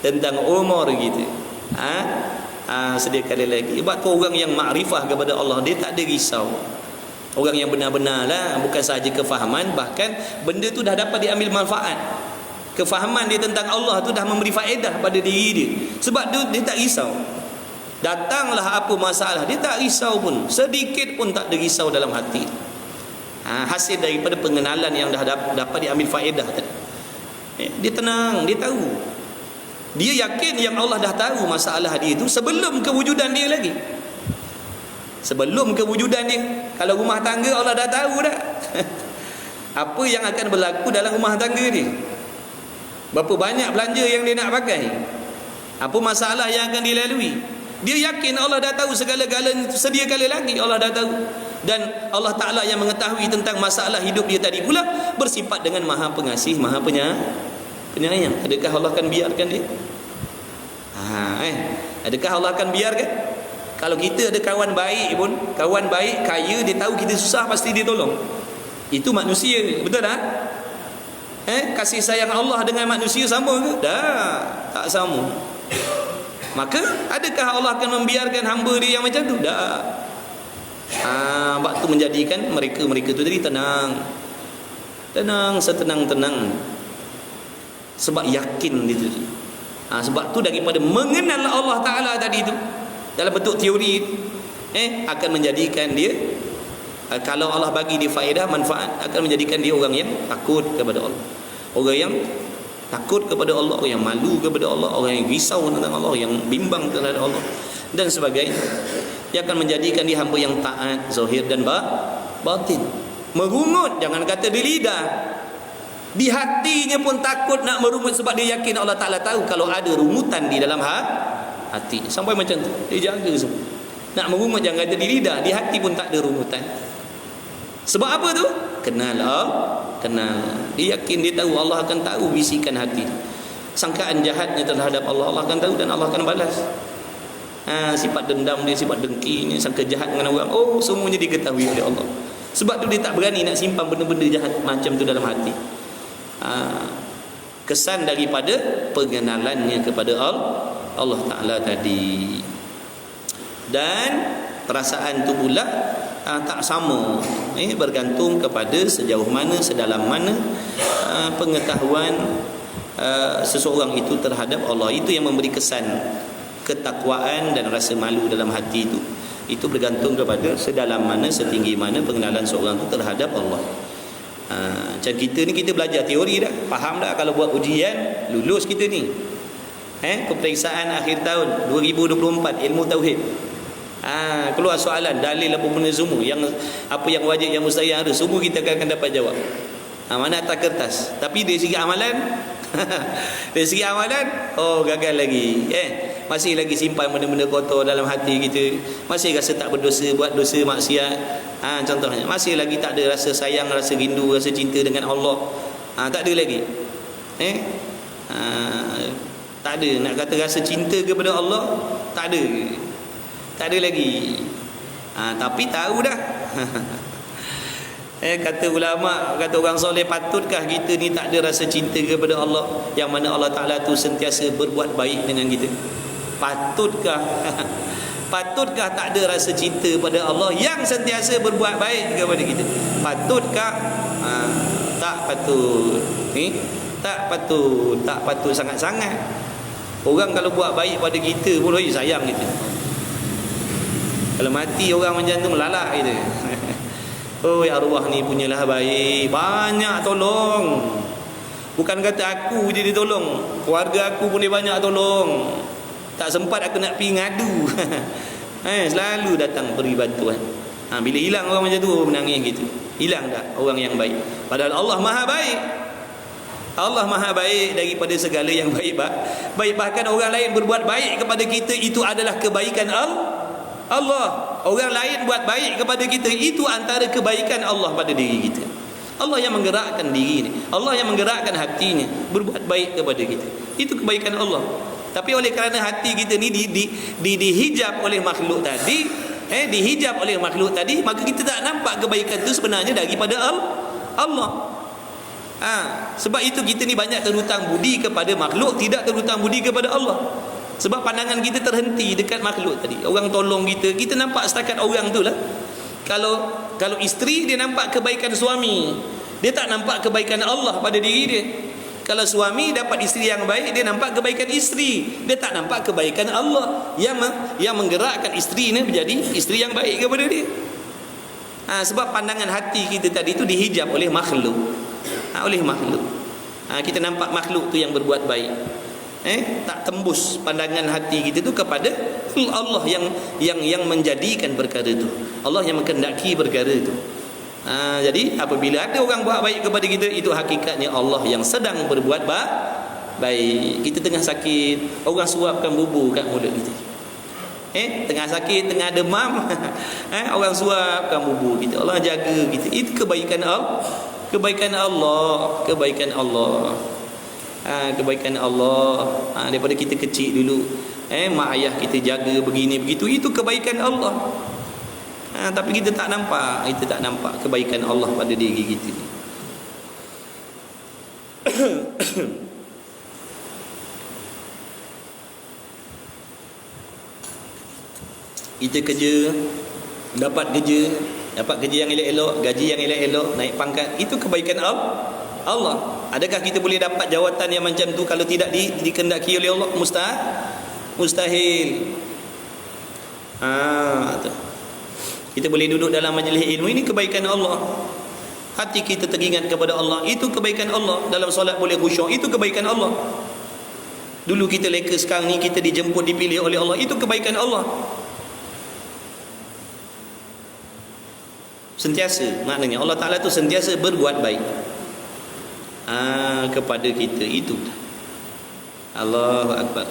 tentang umur kita. Sedia kali lagi. Sebab tu orang yang makrifah kepada Allah, dia tak ada risau. Orang yang benar-benar lah, bukan sahaja kefahaman, bahkan benda tu dah dapat diambil manfaat. Kefahaman dia tentang Allah tu dah memberi faedah pada diri dia. Sebab dia tak risau. Datanglah apa masalah, dia tak risau pun. Sedikit pun tak ada risau dalam hati. Hasil daripada pengenalan yang dah dapat diambil faedah tadi. Dia tenang, dia tahu. Dia yakin yang Allah dah tahu masalah dia tu sebelum kewujudan dia lagi. Sebelum kewujudan dia. Kalau rumah tangga Allah dah tahu dah. Apa yang akan berlaku dalam rumah tangga dia. Berapa banyak belanja yang dia nak pakai. Apa masalah yang akan dilalui. Dia yakin Allah dah tahu segala-galanya, sedia kali lagi Allah dah tahu. Dan Allah Ta'ala yang mengetahui tentang masalah hidup dia tadi pula bersifat dengan Maha Pengasih, Maha Penyayang. Adakah Allah akan biarkan dia? Adakah Allah akan biarkan? Kalau kita ada kawan baik pun, kawan baik kaya, dia tahu kita susah pasti dia tolong. Itu manusia, betul tak? Kasih sayang Allah dengan manusia sama ke? Tak sama. Maka adakah Allah akan membiarkan hamba dia yang macam tu? Tak. Sebab tu menjadikan mereka tu tadi tenang, setenang-tenang, sebab yakin itu. Sebab tu daripada mengenal Allah Ta'ala tadi tu dalam bentuk teori, akan menjadikan dia, kalau Allah bagi dia faedah, manfaat, akan menjadikan dia orang yang takut kepada Allah, orang yang takut kepada Allah, orang yang malu kepada Allah, orang yang risau tentang Allah, yang bimbang terhadap Allah dan sebagainya. Dia akan menjadikan dia hamba yang taat zahir dan batin. Merungut, jangan kata di lidah, di hatinya pun takut nak merungut, sebab dia yakin Allah Ta'ala tahu kalau ada rungutan di dalam hati. Sampai macam tu dia jaga semua. Nak merungut jangan kata di lidah, di hati pun tak ada rungutan. Sebab apa tu? Kenal. Dia yakin, dia tahu Allah akan tahu bisikan hati. Sangkaan jahatnya terhadap Allah akan tahu dan Allah akan balas. Sifat dendam dia, sifat dengkinya, sangka jahat dengan orang, semuanya diketahui oleh Allah. Sebab tu dia tak berani nak simpan benda-benda jahat macam tu dalam hati. Kesan daripada pengenalannya kepada Allah Ta'ala tadi. Dan perasaan tu pula tak sama, bergantung kepada sejauh mana, sedalam mana pengetahuan seseorang itu terhadap Allah. Itu yang memberi kesan ketakwaan dan rasa malu dalam hati itu. Itu bergantung kepada sedalam mana, setinggi mana pengenalan seorang itu terhadap Allah. Macam kita ni, kita belajar teori dah, faham dah kalau buat ujian lulus kita ni. Peperiksaan akhir tahun 2024 ilmu tauhid. Keluar soalan, dalil apa benda semua, yang apa yang wajib, yang mustahil ada, semua kita akan dapat jawab. Mana atas kertas. Tapi dari segi amalan dari segi amalan, gagal lagi. Masih lagi simpan benda-benda kotor dalam hati kita, masih rasa tak berdosa, buat dosa maksiat. Contohnya, masih lagi tak ada rasa sayang, rasa rindu, rasa cinta dengan Allah. Tak ada lagi. Tak ada. Nak kata rasa cinta kepada Allah, tak ada lagi. Tapi tahu dah. Kata ulama, kata orang soleh, patutkah kita ni tak ada rasa cinta kepada Allah, yang mana Allah Ta'ala tu sentiasa berbuat baik dengan kita? Patutkah Patutkah tak ada rasa cinta pada Allah yang sentiasa berbuat baik kepada kita? Patutkah? Tak patut. Tak patut sangat-sangat. Orang kalau buat baik pada kita pun sayang kita. Kalau mati orang macam tu melalak kita. Arwah ni punyalah baik, banyak tolong. Bukan kata aku je dia tolong, keluarga aku pun dia banyak tolong. Tak sempat aku nak pergi ngadu. Selalu datang beri bantuan. Bila hilang orang macam tu, menangis gitu. Hilang tak orang yang baik. Padahal Allah Maha baik. Allah Maha baik daripada segala yang baik. Bahkan orang lain berbuat baik kepada kita, itu adalah kebaikan Allah. Orang lain buat baik kepada kita, itu antara kebaikan Allah pada diri kita. Allah yang menggerakkan diri ni, Allah yang menggerakkan hatinya berbuat baik kepada kita. Itu kebaikan Allah. Tapi oleh kerana hati kita ni dihijab oleh makhluk tadi, dihijab oleh makhluk tadi, maka kita tak nampak kebaikan itu sebenarnya daripada Allah. Sebab itu kita ni banyak terhutang budi kepada makhluk, tidak terhutang budi kepada Allah. Sebab pandangan kita terhenti dekat makhluk tadi. Orang tolong kita, kita nampak setakat orang tu lah. Kalau isteri, dia nampak kebaikan suami, dia tak nampak kebaikan Allah pada diri dia. Kalau suami dapat isteri yang baik, dia nampak kebaikan isteri, dia tak nampak kebaikan Allah yang menggerakkan isteri ini menjadi isteri yang baik kepada dia. Sebab pandangan hati kita tadi itu dihijab oleh makhluk. Kita nampak makhluk tu yang berbuat baik. Tak tembus pandangan hati kita tu kepada Allah yang menjadikan perkara itu. Allah yang menghendaki perkara itu. Jadi apabila ada orang buat baik kepada kita, itu hakikatnya Allah yang sedang berbuat baik. Kita tengah sakit, orang suapkan bubur kat mulut kita. Tengah sakit, tengah demam, orang suapkan bubur kita. Allah jaga kita. Itu kebaikan Allah. Kebaikan Allah. Kebaikan Allah. Daripada kita kecil dulu, mak ayah kita jaga begini begitu, itu kebaikan Allah. Tapi kita tak nampak kebaikan Allah pada diri kita. Kita kerja, dapat kerja yang elok-elok, gaji yang elok-elok, naik pangkat, itu kebaikan Allah. Adakah kita boleh dapat jawatan yang macam tu kalau tidak dikehendaki oleh Allah? Mustahil. Tu. Kita boleh duduk dalam majlis ilmu, ini kebaikan Allah. Hati kita teringat kepada Allah, itu kebaikan Allah. Dalam solat boleh khusyuk, itu kebaikan Allah. Dulu kita leka, sekarang ni kita dijemput, dipilih oleh Allah, itu kebaikan Allah. Sentiasa, maknanya Allah Ta'ala tu sentiasa berbuat baik kepada kita. Itu Allahu Akbar.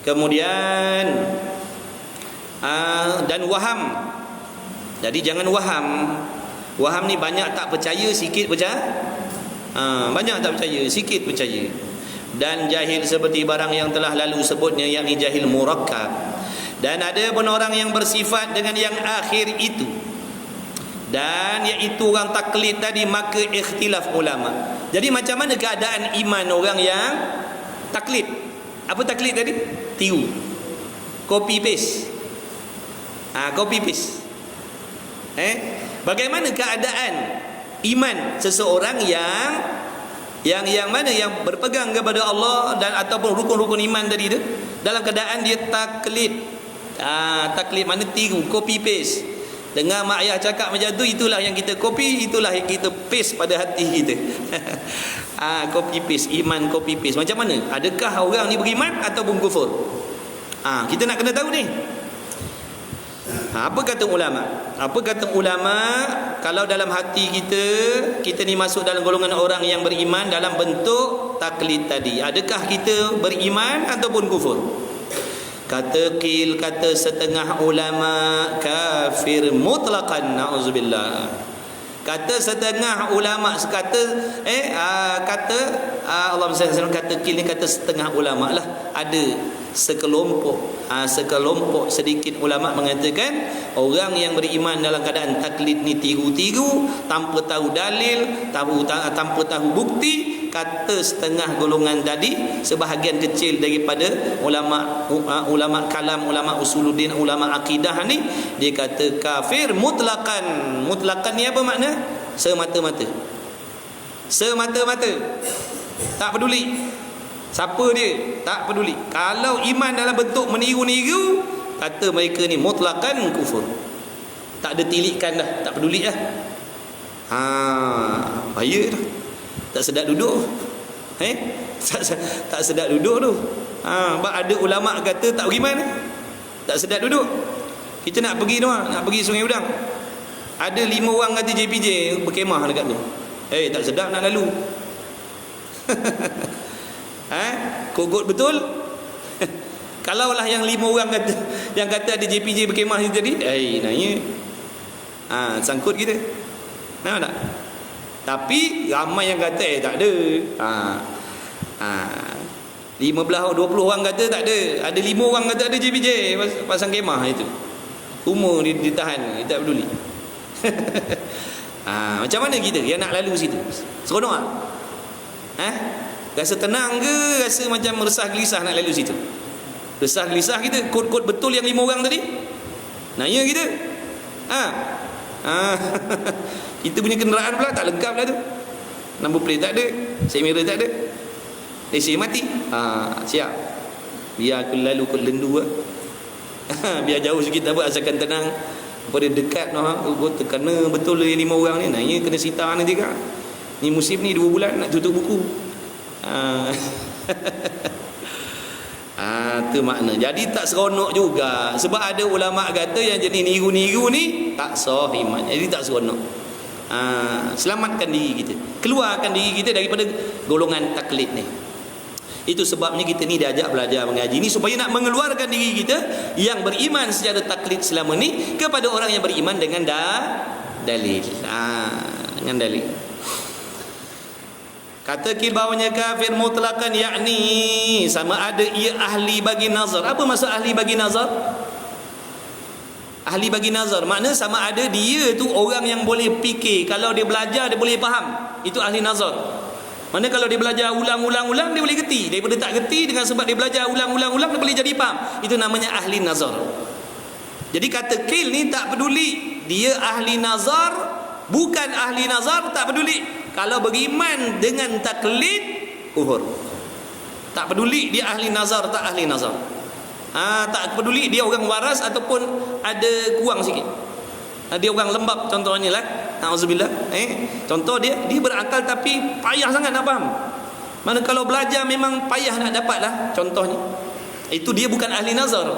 Kemudian dan waham. Jadi jangan waham. Waham ni banyak tak percaya, sikit percaya. Banyak tak percaya, sikit percaya. Dan jahil seperti barang yang telah lalu sebutnya, yakni jahil murakkab. Dan ada pun orang yang bersifat dengan yang akhir itu, dan iaitu orang taklid tadi, maka ikhtilaf ulama. Jadi macam mana keadaan iman orang yang taklid? Apa taklid tadi? Tiru, copy paste. Copy paste. Bagaimana keadaan iman seseorang yang mana yang berpegang kepada Allah dan ataupun rukun-rukun iman tadi tu, dalam keadaan dia taklid. Taklid mana tiru, copy paste. Dengar mak ayah cakap macam tu, itulah yang kita copy, itulah yang kita paste pada hati kita. Copy paste, iman copy paste. Macam mana? Adakah orang ni beriman ataupun kufur? Kita nak kena tahu ni. Apa kata ulama? Kalau dalam hati kita ni masuk dalam golongan orang yang beriman dalam bentuk taklid tadi, adakah kita beriman ataupun kufur? Kata setengah ulama kafir mutlaqan, na'udzubillah. Kata setengah ulama, Allah SWT kata ni, kata setengah ulama lah. Ada sekelompok sedikit ulama mengatakan orang yang beriman dalam keadaan taklid ni tiru-tiru, tanpa tahu dalil, tanpa tahu bukti. Kata setengah golongan tadi, sebahagian kecil daripada ulama kalam, ulama usuluddin, ulama akidah ni, dia kata kafir mutlaqan. Mutlaqan ni apa makna? Semata-mata. Tak peduli siapa dia, tak peduli. Kalau iman dalam bentuk meniru-niru, kata mereka ni mutlaqan kufur. Tak ada tilikan dah, tak peduli dah. Bahaya dah. Tak sedap duduk. Tak sedap duduk tu. Ada ulama kata tak beriman, tak sedap duduk. Kita nak pergi Sungai Udang. Ada 5 orang kata JPJ berkemah dekat tu. Tak sedap nak lalu. Kogot betul. Kalaulah yang 5 orang kata ada JPJ berkemah itu tadi, nanya. Sangkut kita. Nampak tak? Tapi ramai yang kata tak ada. 15 20 orang kata tak ada. Ada 5 orang kata ada JPJ pasang kemah itu. Umur ditahan, tak peduli. Macam mana kita yang nak lalu situ? Seronok tak? Rasa tenang ke? Rasa macam resah gelisah nak lalu situ? Resah gelisah kita. Kod-kod betul yang 5 orang tadi? Nanya kita. Kita punya kenderaan pula tak lengkap lah tu. Number plate tak ada, set mirror tak ada, lesen mati. Siap. Biar aku lalu kot lendu biar jauh sikit tak apa, asalkan tenang. Pada dekat terkena betul yang 5 orang ni, nanya kena sita nanti kan. Ni musim ni 2 bulan nak tutup buku. Tu makna. Jadi tak seronok juga. Sebab ada ulama kata yang jenis niru-niru ni tak sah iman. Jadi tak seronok. Selamatkan diri kita, keluarkan diri kita daripada golongan taklid ni. Itu sebabnya kita ni diajak belajar mengaji ni, supaya nak mengeluarkan diri kita yang beriman secara taklid selama ni kepada orang yang beriman dengan dalil. Dengan dalil. Kata bawahnya kafir mutlaqan, yakni sama ada ia ahli bagi nazar. Apa maksud ahli bagi nazar? Ahli bagi nazar makna sama ada dia tu orang yang boleh fikir, kalau dia belajar dia boleh faham. Itu ahli nazar. Mana kalau dia belajar ulang-ulang dia boleh gerti. Daripada tak gerti, dengan sebab dia belajar ulang-ulang dia boleh jadi faham. Itu namanya ahli nazar. Jadi kata qil ni tak peduli dia ahli nazar, bukan ahli nazar, tak peduli. Kalau beriman dengan taklid, kufur. Tak peduli dia ahli nazar tak ahli nazar. Tak peduli dia orang waras ataupun ada kurang sikit. Dia orang lembab contohnya lah. Auzubillah. Contoh dia berakal tapi payah sangat nak faham. Mana kalau belajar memang payah nak dapat lah contohnya. Itu dia bukan ahli nazar.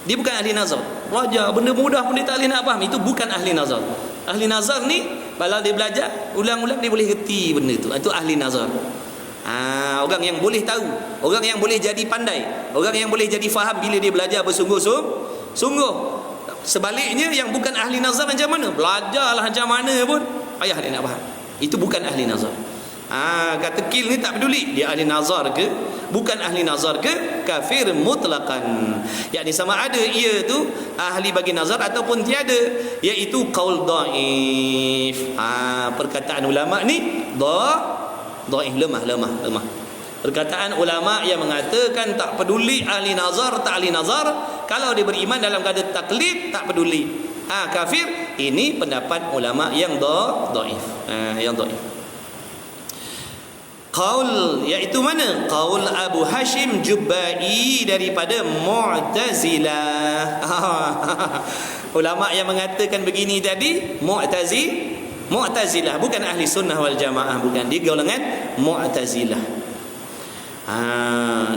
Dia bukan ahli nazar. Belajar benda mudah pun dia tak boleh nak faham. Itu bukan ahli nazar. Ahli nazar ni kalau dia belajar ulang-ulang dia boleh gerti benda tu. Itu ahli nazar. Orang yang boleh tahu, orang yang boleh jadi pandai, orang yang boleh jadi faham bila dia belajar bersungguh-sungguh. Sebaliknya yang bukan ahli nazar macam mana? Belajarlah macam mana pun payah dia nak faham. Itu bukan ahli nazar. Kata qil ni tak peduli dia ahli nazar ke bukan ahli nazar ke, kafir mutlaqan. Yakni sama ada ia tu ahli bagi nazar ataupun tiada, iaitu qaul dhaif. Perkataan ulama ni dhaif, lemah. Perkataan ulama yang mengatakan tak peduli ahli nazar tak ahli nazar, kalau dia beriman dalam keadaan taklid tak peduli, kafir. Ini pendapat ulama yang dhaif, yang dhaif. Qaul iaitu mana? Qaul Abu Hashim Jubbai daripada Mu'tazilah. Ulama yang mengatakan begini tadi Mu'tazilah, bukan ahli sunnah wal jamaah, bukan. Dia golongan Mu'tazilah.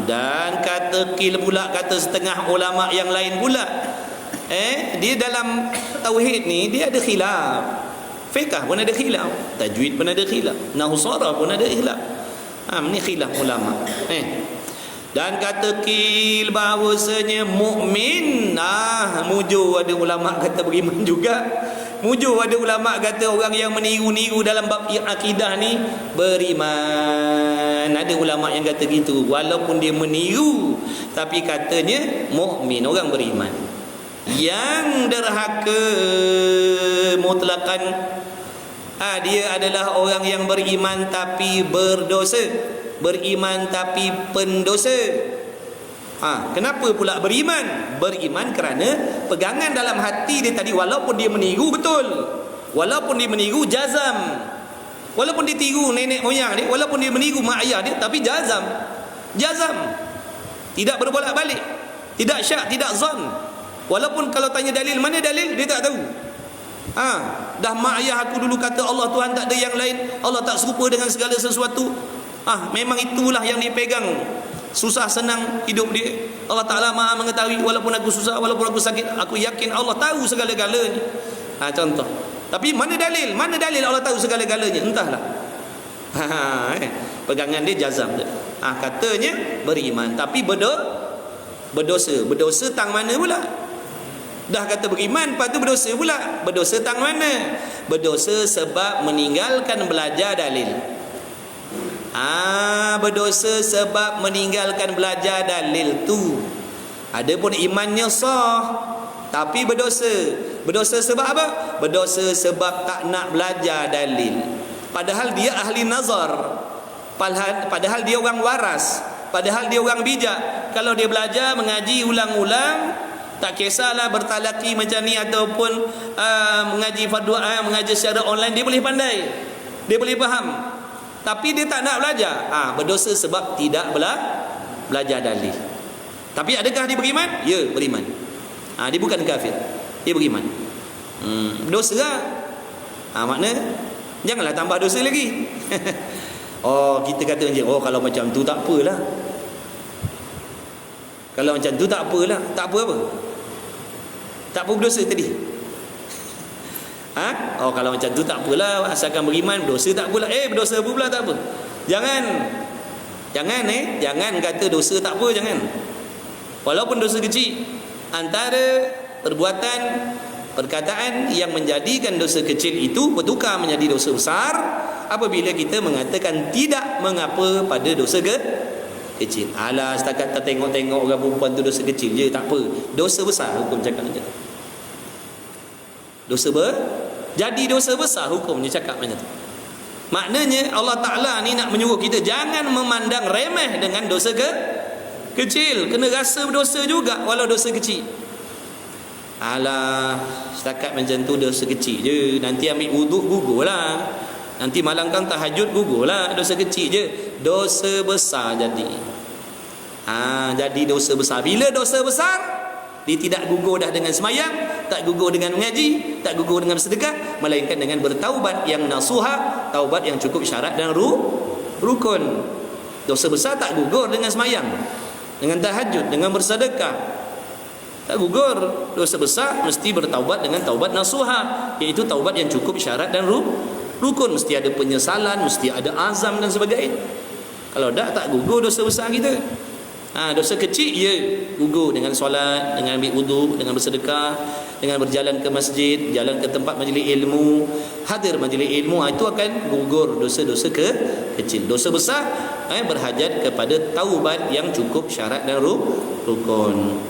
Dan kata qil pula, kata setengah ulama yang lain pula, dia dalam tauhid ni dia ada khilaf. Fiqh pun ada khilaf, tajwid pun ada khilaf, nahwu sharaf pun ada khilaf. Ni khilaf ulama. Dan kata qil bahawasanya mukmin, mujur ada ulama kata beriman juga. Mujur ada ulama kata orang yang meniru-niru dalam bab akidah ni beriman. Ada ulama yang kata gitu, walaupun dia meniru tapi katanya mukmin, orang beriman. Yang derhaka mutlaqan, dia adalah orang yang beriman tapi berdosa, beriman tapi pendosa. Kenapa pula beriman? Beriman kerana pegangan dalam hati dia tadi, walaupun dia meniru betul, walaupun dia meniru jazam, walaupun dia tiru nenek moyang dia, walaupun dia meniru mak ayah dia, tapi jazam, tidak berbolak-balik, tidak syak, tidak zon. Walaupun kalau tanya dalil, mana dalil, dia tak tahu. Dah mak ayah aku dulu kata Allah Tuhan tak ada yang lain, Allah tak serupa dengan segala sesuatu. Memang itulah yang dia pegang. Susah senang hidup dia, Allah Ta'ala maha mengetahui. Walaupun aku susah, walaupun aku sakit, aku yakin Allah tahu segala-galanya. Contoh. Tapi mana dalil? Mana dalil Allah tahu segala-galanya? Entahlah. Pegangan dia jazam dia. Katanya beriman tapi berdosa. Berdosa tang mana pula? Dah kata beriman, lepas tu berdosa pula. Berdosa tang mana? Berdosa sebab meninggalkan belajar dalil. Berdosa sebab meninggalkan belajar dalil tu. Adapun imannya sah tapi berdosa. Berdosa sebab apa? Berdosa sebab tak nak belajar dalil. Padahal dia ahli nazar, padahal dia orang waras, padahal dia orang bijak. Kalau dia belajar mengaji ulang-ulang, tak kisahlah bertalaki macam ni ataupun mengaji fardu mengaji secara online, dia boleh pandai, dia boleh faham. Tapi dia tak nak belajar, berdosa sebab tidak belajar dalil. Tapi adakah dia beriman? Ya, beriman. Dia bukan kafir, dia beriman. Dosa lah. Makna janganlah tambah dosa lagi. Kita kata je, kalau macam tu tak apalah. Kalau macam tu tak apalah. Tak apa. Tak apa berdosa tadi. Kalau macam tu tak apalah, asalkan beriman, berdosa tak apalah. Berdosa apa pula tak apa. Jangan kata dosa tak apa, jangan. Walaupun dosa kecil, antara perbuatan, perkataan yang menjadikan dosa kecil itu bertukar menjadi dosa besar apabila kita mengatakan tidak mengapa pada dosa kecil. Setakat tak tengok-tengok orang perempuan tu dosa kecil je, tak apa. Dosa besar hukum cakap macam tu. Jadi dosa besar hukumnya cakap macam tu. Maknanya Allah Ta'ala ni nak menyuruh kita jangan memandang remeh dengan dosa kecil. Kena rasa berdosa juga walau dosa kecil. Alah, setakat macam tu dosa kecil je, nanti ambil wuduk gugur lah, nanti malangkan tahajud gugur lah, dosa kecil je. Dosa besar jadi. Jadi dosa besar. Bila dosa besar, dia tidak gugur dah dengan semayang, tak gugur dengan mengaji, tak gugur dengan bersedekah, melainkan dengan bertaubat yang nasuha, taubat yang cukup syarat dan rukun. Dosa besar tak gugur dengan semayang, dengan tahajud, dengan bersedekah, tak gugur. Dosa besar mesti bertaubat dengan taubat nasuha, iaitu taubat yang cukup syarat dan rukun. Mesti ada penyesalan, mesti ada azam dan sebagainya. Kalau tak gugur dosa besar kita. Dosa kecil ya gugur dengan solat, dengan ambil wuduk, dengan bersedekah, dengan berjalan ke masjid, jalan ke tempat majlis ilmu, hadir majlis ilmu, itu akan gugur dosa-dosa kecil. Dosa besar berhajat kepada taubat yang cukup syarat dan rukun.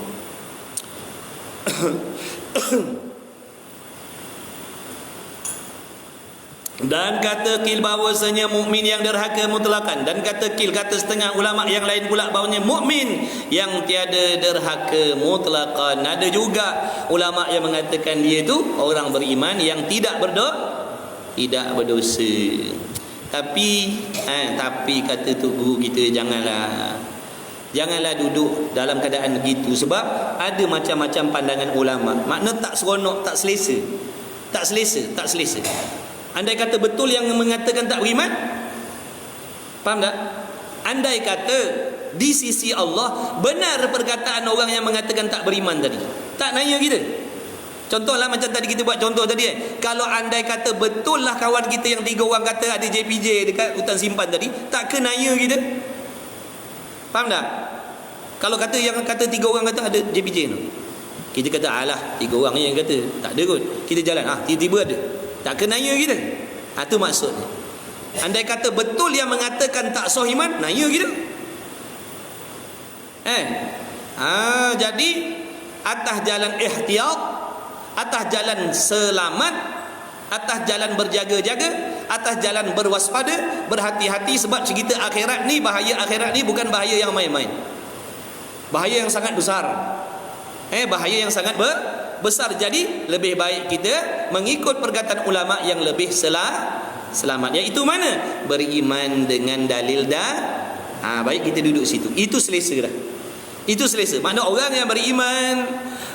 Dan kata kil bahawasanya mukmin yang derhaka mutlakan, dan kata kil, kata setengah ulama yang lain pula bahawasanya mukmin yang tiada derhaka mutlakan. Ada juga ulama yang mengatakan dia itu orang beriman yang tidak berdosa. Tapi kata tu guru kita, janganlah duduk dalam keadaan begitu, sebab ada macam-macam pandangan ulama. Makna tak seronok, tak selesa. Andai kata betul yang mengatakan tak beriman, faham tak? Andai kata di sisi Allah benar perkataan orang yang mengatakan tak beriman tadi, tak naya kita. Contohlah macam tadi kita buat contoh tadi, kalau andai kata betul lah kawan kita yang 3 orang kata ada JPJ dekat hutan simpan tadi, tak ke naya kita? Faham tak? Kalau kata 3 orang kata ada JPJ tu, kita kata alah 3 orang yang kata, tak ada kot. Kita jalan, tiba-tiba ada, tak kenaya kita. Itu maksudnya. Andai kata betul yang mengatakan tak sah iman, naya kita. Jadi atas jalan ihtiyat, atas jalan selamat, atas jalan berjaga-jaga, atas jalan berwaspada, berhati-hati, sebab cerita akhirat ni, bahaya akhirat ni bukan bahaya yang main-main. Bahaya yang sangat besar. Bahaya yang sangat besar. Jadi lebih baik kita mengikut perkataan ulama yang lebih selamat, iaitu mana? Beriman dengan dalil baik kita duduk situ. Itu selesa dah. Itu selesa. Makna orang yang beriman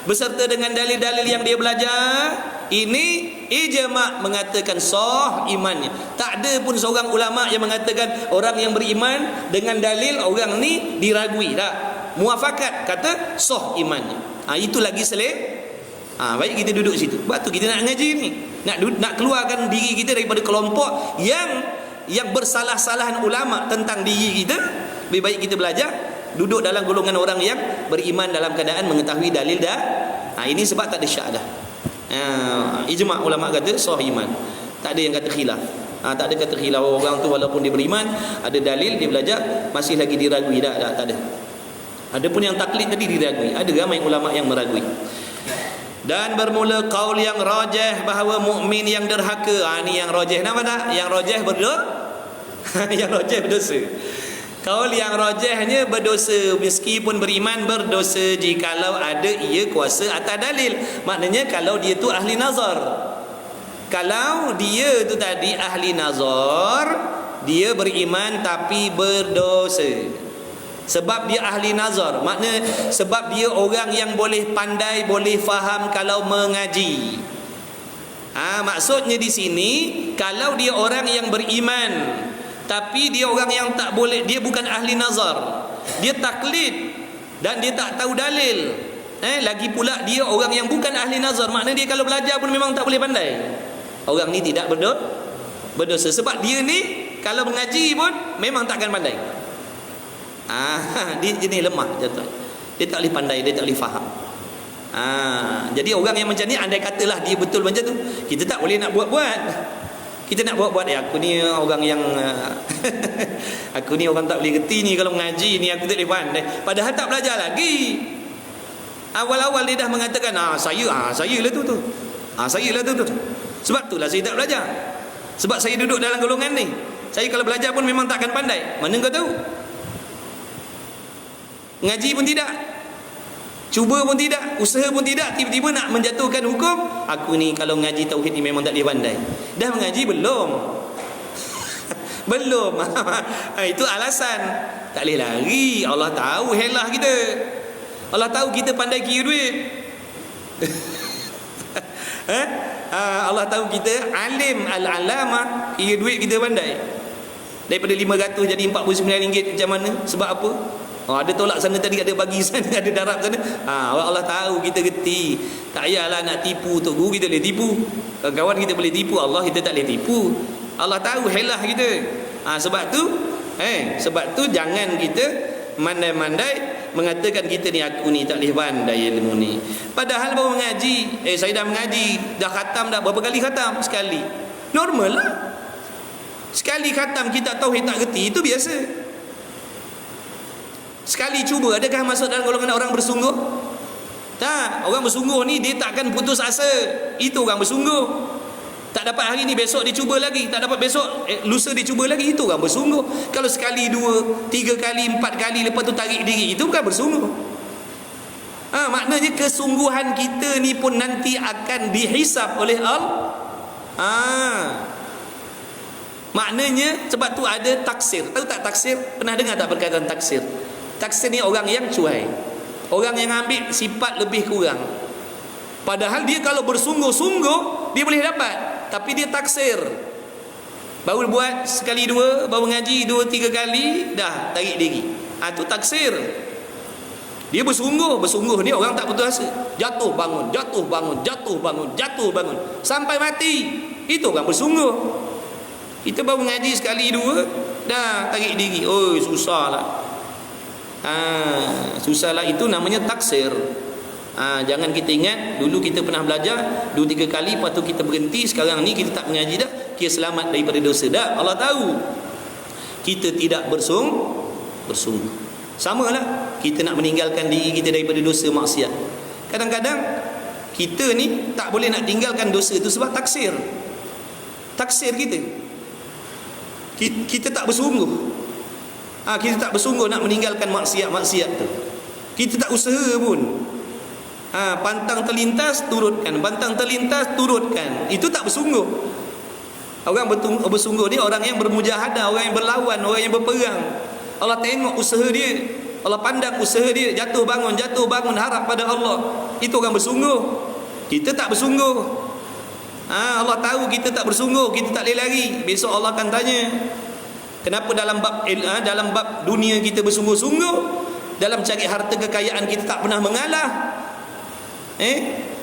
beserta dengan dalil-dalil yang dia belajar, ini ijma' mengatakan sah imannya. Tak ada pun seorang ulama yang mengatakan orang yang beriman dengan dalil orang ni diragui. Tak. Muafakat kata sah imannya. Itu lagi baik kita duduk situ. Sebab tu kita nak ngaji ni, nak keluarkan diri kita daripada kelompok yang bersalah-salahan ulama tentang diri kita. Lebih baik kita belajar duduk dalam golongan orang yang beriman dalam keadaan mengetahui dalil dah. Ini sebab tak ada syak dah. Ijma' ulama kata sah iman. Tak ada yang kata khilaf. Tak ada kata khilaf orang tu walaupun dia beriman, ada dalil dia belajar masih lagi diragui. Tak ada. Ada pun yang taklid tadi diragui. Ada ramai ulama yang meragui. Dan bermula kaul yang rajih bahawa mukmin yang derhaka. Ni yang rajih, nama tak? Yang rajih yang rajih berdosa. Kaul yang rajihnya berdosa meskipun beriman, berdosa jikalau ada ia kuasa atas dalil. Maknanya kalau dia tu ahli nazar. Kalau dia tu tadi ahli nazar, dia beriman tapi berdosa. Sebab dia ahli nazar, makna sebab dia orang yang boleh pandai, boleh faham kalau mengaji. Maksudnya di sini, kalau dia orang yang beriman tapi dia orang yang tak boleh, dia bukan ahli nazar, dia taklid dan dia tak tahu dalil, lagi pula dia orang yang bukan ahli nazar, makna dia kalau belajar pun memang tak boleh pandai. Orang ni tidak berdosa. Sebab dia ni kalau mengaji pun memang takkan pandai. Dia jenis lemah jatuh. Dia tak boleh pandai, dia tak boleh faham. Jadi orang yang macam ni, andai katalah dia betul macam tu, kita tak boleh nak buat-buat. Kita nak buat-buat, aku ni orang yang aku ni orang tak boleh reti ni, kalau mengaji ni aku tak boleh pandai. Padahal tak belajar lagi. Awal-awal dia dah mengatakan saya lah tu. Saya lah tu. Sebab itulah saya tak belajar. Sebab saya duduk dalam golongan ni. Saya kalau belajar pun memang takkan pandai. Mana kau tahu? Ngaji pun tidak, cuba pun tidak, usaha pun tidak, tiba-tiba nak menjatuhkan hukum, aku ni kalau ngaji tauhid ni memang tak boleh pandai. Dah mengaji belum? Belum. Itu alasan. Tak boleh lari. Allah tahu helah kita. Allah tahu kita pandai kira duit. Allah tahu kita alim al-alama, kira duit kita pandai. Daripada 500 jadi RM49 macam mana? Sebab apa? Ada tolak sana tadi, ada bagi sana, ada darab sana. Allah tahu kita reti. Tak payahlah nak tipu tok guru, kita boleh tipu. Kawan kita boleh tipu, Allah kita tak boleh tipu. Allah tahu helah kita. Sebab tu jangan kita mandai-mandai mengatakan kita ni, aku ni tak boleh pandai ilmu ni. Padahal baru mengaji. Saya dah mengaji, dah khatam dah. Berapa kali khatam? Sekali. Normal lah. Sekali khatam kita tauhid tak reti, itu biasa. Sekali cuba, adakah masuk dalam golongan orang bersungguh? Tak. Orang bersungguh ni dia takkan putus asa. Itu orang bersungguh. Tak dapat hari ni, besok dia cuba lagi. Tak dapat besok, lusa dia cuba lagi. Itu orang bersungguh. Kalau sekali, 2, 3 kali, 4 kali, lepas tu tarik diri, itu bukan bersungguh. Maknanya kesungguhan kita ni pun nanti akan dihisap oleh Allah. Maknanya sebab tu ada taksir. Tahu tak taksir? Pernah dengar tak perkataan taksir? Taksir ni orang yang cuai, orang yang ambil sifat lebih kurang. Padahal dia kalau bersungguh-sungguh dia boleh dapat, tapi dia taksir. Baru buat sekali dua, baru ngaji 2-3 kali, dah tarik diri. Itu taksir. Dia bersungguh ni orang tak putus asa. Jatuh bangun, jatuh bangun, jatuh bangun, jatuh bangun sampai mati. Itu orang bersungguh. Kita baru ngaji sekali dua, dah tarik diri. Susahlah. Susahlah, itu namanya taksir. Jangan kita ingat dulu kita pernah belajar 2-3 kali, lepas tu kita berhenti. Sekarang ni kita tak mengaji dah, kita selamat daripada dosa dah. Allah tahu kita tidak bersungguh. Samalah kita nak meninggalkan diri kita daripada dosa maksiat. Kadang-kadang kita ni tak boleh nak tinggalkan dosa itu sebab taksir kita tak bersungguh. Kita tak bersungguh nak meninggalkan maksiat tu. Kita tak usaha pun. Pantang terlintas, turutkan. Pantang terlintas, turutkan. Itu tak bersungguh. Orang bersungguh ni orang yang bermujahadah, orang yang berlawan, orang yang berperang. Allah tengok usaha dia, Allah pandang usaha dia, jatuh bangun, harap pada Allah. Itu orang bersungguh. Kita tak bersungguh. Allah tahu kita tak bersungguh, kita tak boleh lari. Besok Allah akan tanya, kenapa dalam bab dunia kita bersungguh-sungguh, dalam cari harta kekayaan kita tak pernah mengalah,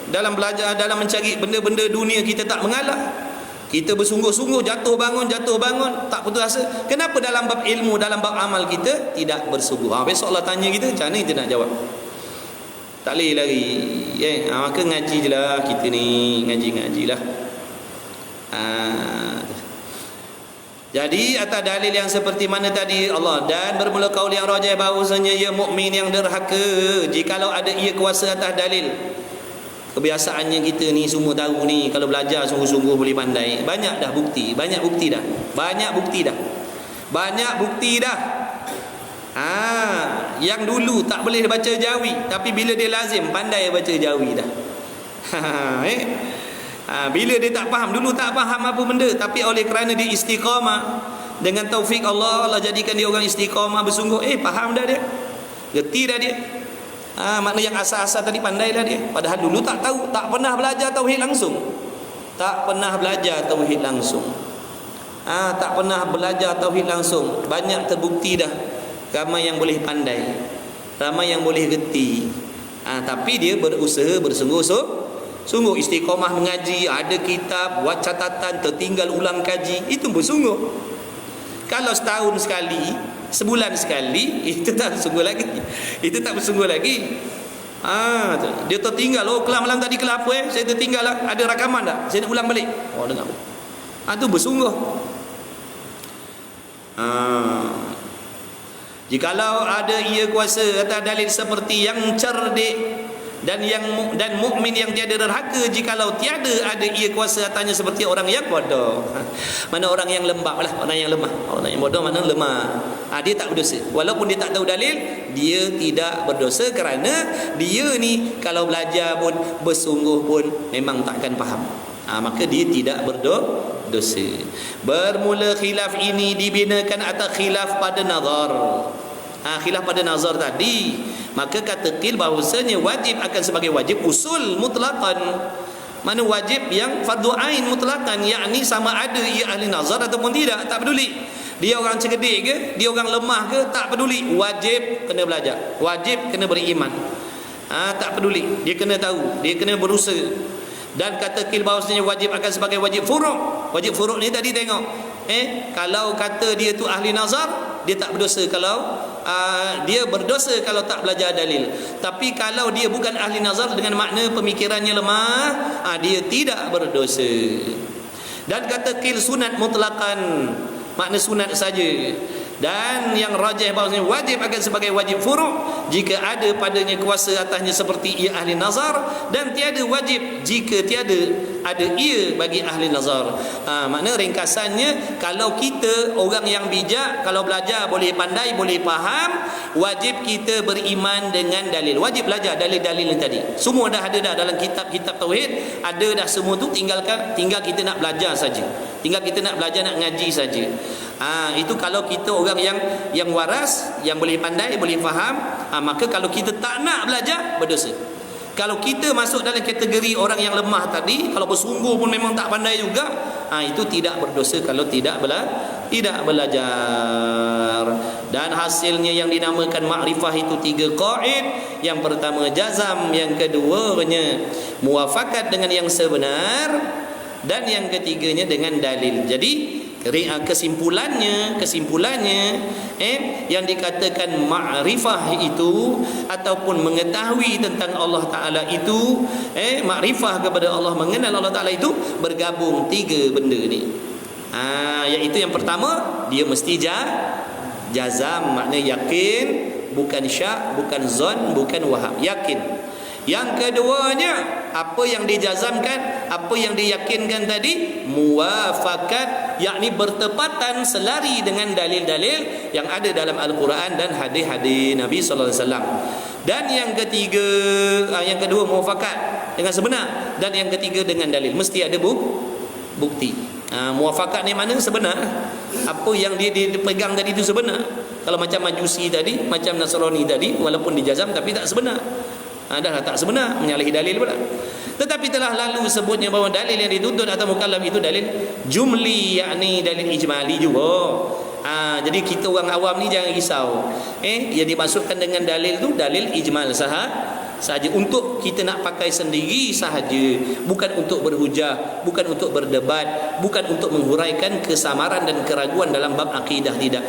dalam belajar, dalam mencari benda-benda dunia kita tak mengalah. Kita bersungguh-sungguh, jatuh bangun, tak putus asa. Kenapa dalam bab ilmu, dalam bab amal kita tidak bersungguh? Besok Allah tanya kita, macam mana kita nak jawab? Tak boleh lari. Maka ngaji je lah kita ni, ngaji lah. Jadi atas dalil yang seperti mana tadi Allah, dan bermula qaul yang rajih bahawasanya ia mukmin yang derhaka jikalau ada ia kuasa atas dalil. Kebiasaannya kita ni semua tahu ni, kalau belajar sungguh-sungguh boleh pandai. Banyak bukti dah. Yang dulu tak boleh baca jawi, tapi bila dia lazim pandai baca jawi dah. Bila dia tak faham, dulu tak faham apa benda, tapi oleh kerana dia istiqamah, dengan taufik Allah, Allah jadikan dia orang istiqamah bersungguh, faham dah dia, gerti dah dia. Makna yang asal-asal tadi pandai dah dia. Padahal dulu tak tahu, tak pernah belajar tauhid langsung. Banyak terbukti dah, ramai yang boleh pandai, ramai yang boleh gerti. Tapi dia berusaha bersungguh-sungguh, istiqamah mengaji, ada kitab, buat catatan, tertinggal ulang kaji. Itu bersungguh. Kalau setahun sekali, sebulan sekali, itu tak bersungguh lagi. Dia tertinggal, kelas malam tadi kelas apa saya tertinggal lah, ada rakaman tak, saya nak ulang balik. Dengar. Itu bersungguh. Jikalau ada ia kuasa atas dalil seperti yang cerdik, dan mukmin yang tiada derhaka jikalau tiada ada ia kuasa atasnya seperti orang yang bodoh. Mana orang yang lembab lah, orang yang lemah. Orang yang bodoh mana lemah. Dia tak berdosa. Walaupun dia tak tahu dalil, dia tidak berdosa kerana dia ni kalau belajar pun bersungguh pun memang takkan faham. Maka dia tidak berdosa. Bermula khilaf ini dibinakan atas khilaf pada nazar. Khilaf pada nazar tadi, maka kata qil bahawasanya wajib akan sebagai wajib usul mutlaqan. Mana wajib yang fardu ain mutlaqan, yakni sama ada ia ahli nazar ataupun tidak, tak peduli. Dia orang cerdik ke, dia orang lemah ke, tak peduli. Wajib kena belajar, wajib kena beriman. Tak peduli, dia kena tahu, dia kena berusaha. Dan kata qil bahawasanya wajib akan sebagai wajib furu'. Wajib furu' ni tadi tengok, kalau kata dia tu ahli nazar, dia tak berdosa kalau dia berdosa kalau tak belajar dalil. Tapi kalau dia bukan ahli nazar dengan makna pemikirannya lemah, dia tidak berdosa. Dan kata qil sunat mutlaqan, makna sunat saja. Dan yang rajih bahawasanya wajib akan sebagai wajib furu' jika ada padanya kuasa atasnya seperti ia ahli nazar, dan tiada wajib jika tiada ada ia bagi ahli nazar. Makna ringkasannya, kalau kita orang yang bijak, kalau belajar boleh pandai, boleh faham, wajib kita beriman dengan dalil. Wajib belajar dalil-dalil yang tadi. Semua dah ada dah dalam kitab-kitab tauhid, ada dah semua tu, tinggal kita nak belajar saja. Tinggal kita nak belajar, nak ngaji saja. Itu kalau kita orang yang waras, yang boleh pandai, boleh faham. Maka kalau kita tak nak belajar, berdosa. Kalau kita masuk dalam kategori orang yang lemah tadi, kalau bersungguh pun memang tak pandai juga, itu tidak berdosa kalau tidak belajar. Dan hasilnya yang dinamakan makrifah itu 3 qaid. Yang pertama jazam, yang keduanya muafakat dengan yang sebenar, dan yang ketiganya dengan dalil. Jadi kesimpulannya yang dikatakan ma'rifah itu ataupun mengetahui tentang Allah Ta'ala itu, ma'rifah kepada Allah, mengenal Allah Ta'ala itu bergabung 3 benda ni. Iaitu yang pertama, dia mesti jazam, maknanya yakin, bukan syak, bukan zon, bukan waham, yakin. Yang keduanya, apa yang dijazamkan, apa yang diyakinkan tadi, muwafakat, yakni bertepatan, selari dengan dalil-dalil yang ada dalam Al-Quran dan hadis-hadis Nabi sallallahu alaihi wasallam. Dan yang ketiga, yang kedua muwafakat dengan sebenar, dan yang ketiga dengan dalil, mesti ada bukti. Muwafakat ni mana sebenar, apa yang dia pegang tadi itu sebenar. Kalau macam Majusi tadi, macam Nasrani tadi, walaupun dijazam tapi tak sebenar. Dah tak sebenar, menyalahi dalil pula. Tetapi telah lalu sebutnya bahawa dalil yang dituntut atau mukallaf itu dalil jumli, yakni dalil ijmali juga. Jadi kita orang awam ni jangan risau. Yang dimaksudkan dengan dalil tu dalil ijmal sahaja, untuk kita nak pakai sendiri sahaja, bukan untuk berhujah, bukan untuk berdebat, bukan untuk menghuraikan kesamaran dan keraguan dalam bab akidah, tidak.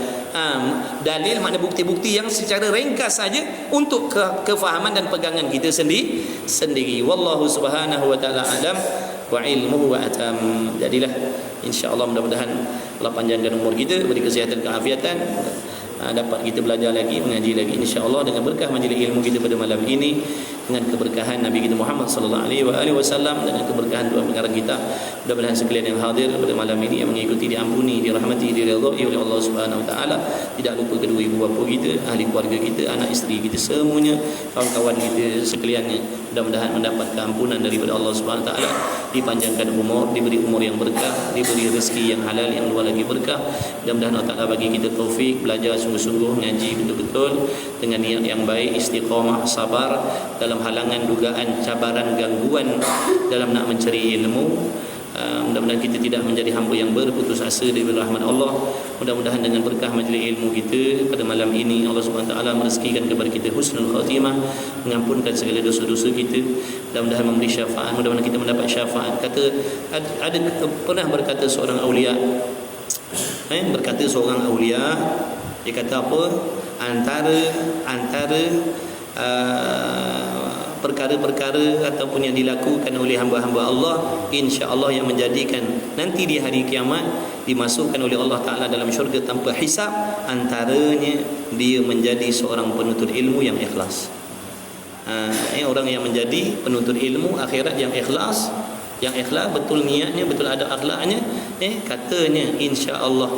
Dalil makna bukti-bukti yang secara ringkas saja untuk kefahaman dan pegangan kita sendiri. Wallahu subhanahu wa ta'ala alam wa ilmuhu wa atam. Jadilah insya-Allah, mudah-mudahan Allah panjangkan umur kita, beri kesihatan, keafiatan, dapat kita belajar lagi, mengaji lagi insya-Allah dengan berkah majlis ilmu kita pada malam ini, dengan keberkahan Nabi kita Muhammad sallallahu alaihi wasallam, dengan keberkahan Tuhan pengarang kita. Mudah-mudahan sekalian yang hadir pada malam ini yang mengikuti diampuni, dirahmati, diridhai oleh Allah Subhanahu wa taala. Tidak lupa kedua ibu bapa kita, ahli keluarga kita, anak isteri kita semuanya, kawan-kawan kita sekaliannya. Mudah-mudahan mendapat keampunan daripada Allah Subhanahu wa taala, dipanjangkan umur, diberi umur yang berkah, diberi rezeki yang halal yang luar lagi berkah. Mudah-mudahan Allah Taala bagi kita taufik belajar sungguh-sungguh, ngaji betul-betul dengan niat yang baik, istiqamah, sabar dalam halangan, dugaan, cabaran, gangguan dalam nak mencari ilmu. Mudah-mudahan kita tidak menjadi hamba yang berputus asa dari rahmat Allah. Mudah-mudahan dengan berkah majlis ilmu kita pada malam ini, Allah Subhanahu wa taala merezekikan kepada kita husnul khatimah, mengampunkan segala dosa-dosa kita, mudah-mudahan memberi syafaat, mudah-mudahan kita mendapat syafaat. Ada pernah berkata seorang aulia, dia kata apa, antara perkara-perkara ataupun yang dilakukan oleh hamba-hamba Allah, insya-Allah yang menjadikan nanti di hari kiamat dimasukkan oleh Allah Ta'ala dalam syurga tanpa hisab, antaranya dia menjadi seorang penuntut ilmu yang ikhlas. orang yang menjadi penuntut ilmu akhirat yang ikhlas, betul niatnya, betul ada akhlaknya, katanya insya-Allah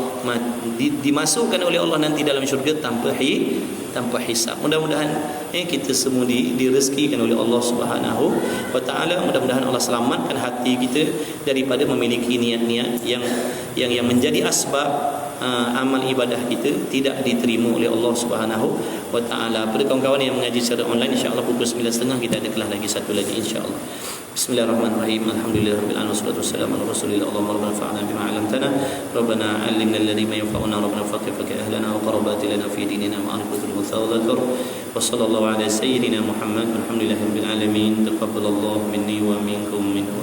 dimasukkan oleh Allah nanti dalam syurga tanpa hisab. Mudah-mudahan kita semua direzekikan oleh Allah Subhanahu wa taala. Mudah-mudahan Allah selamatkan hati kita daripada memiliki niat-niat yang menjadi asbab amal ibadah kita tidak diterima oleh Allah Subhanahu wa taala. Pada kawan-kawan yang mengaji secara online, insya-Allah pukul 9.30 kita ada kelas lagi satu lagi insya-Allah. Bismillahirrahmanirrahim. Alhamdulillahirabbil alamin wassalatu wassalamu ala rasulillah. Allahumma rabbana fa'alna bima 'allamtana. Rabbana 'allimna alladhi ma yanfa'una. Rabbana faqih ahlana wa qarabatina fi dinina ma'rifatul mutawallakar. Wa sallallahu ala sayyidina Muhammad. Alhamdulillahirabbil alamin. Taqabbalallahu minni wa minkum minhu.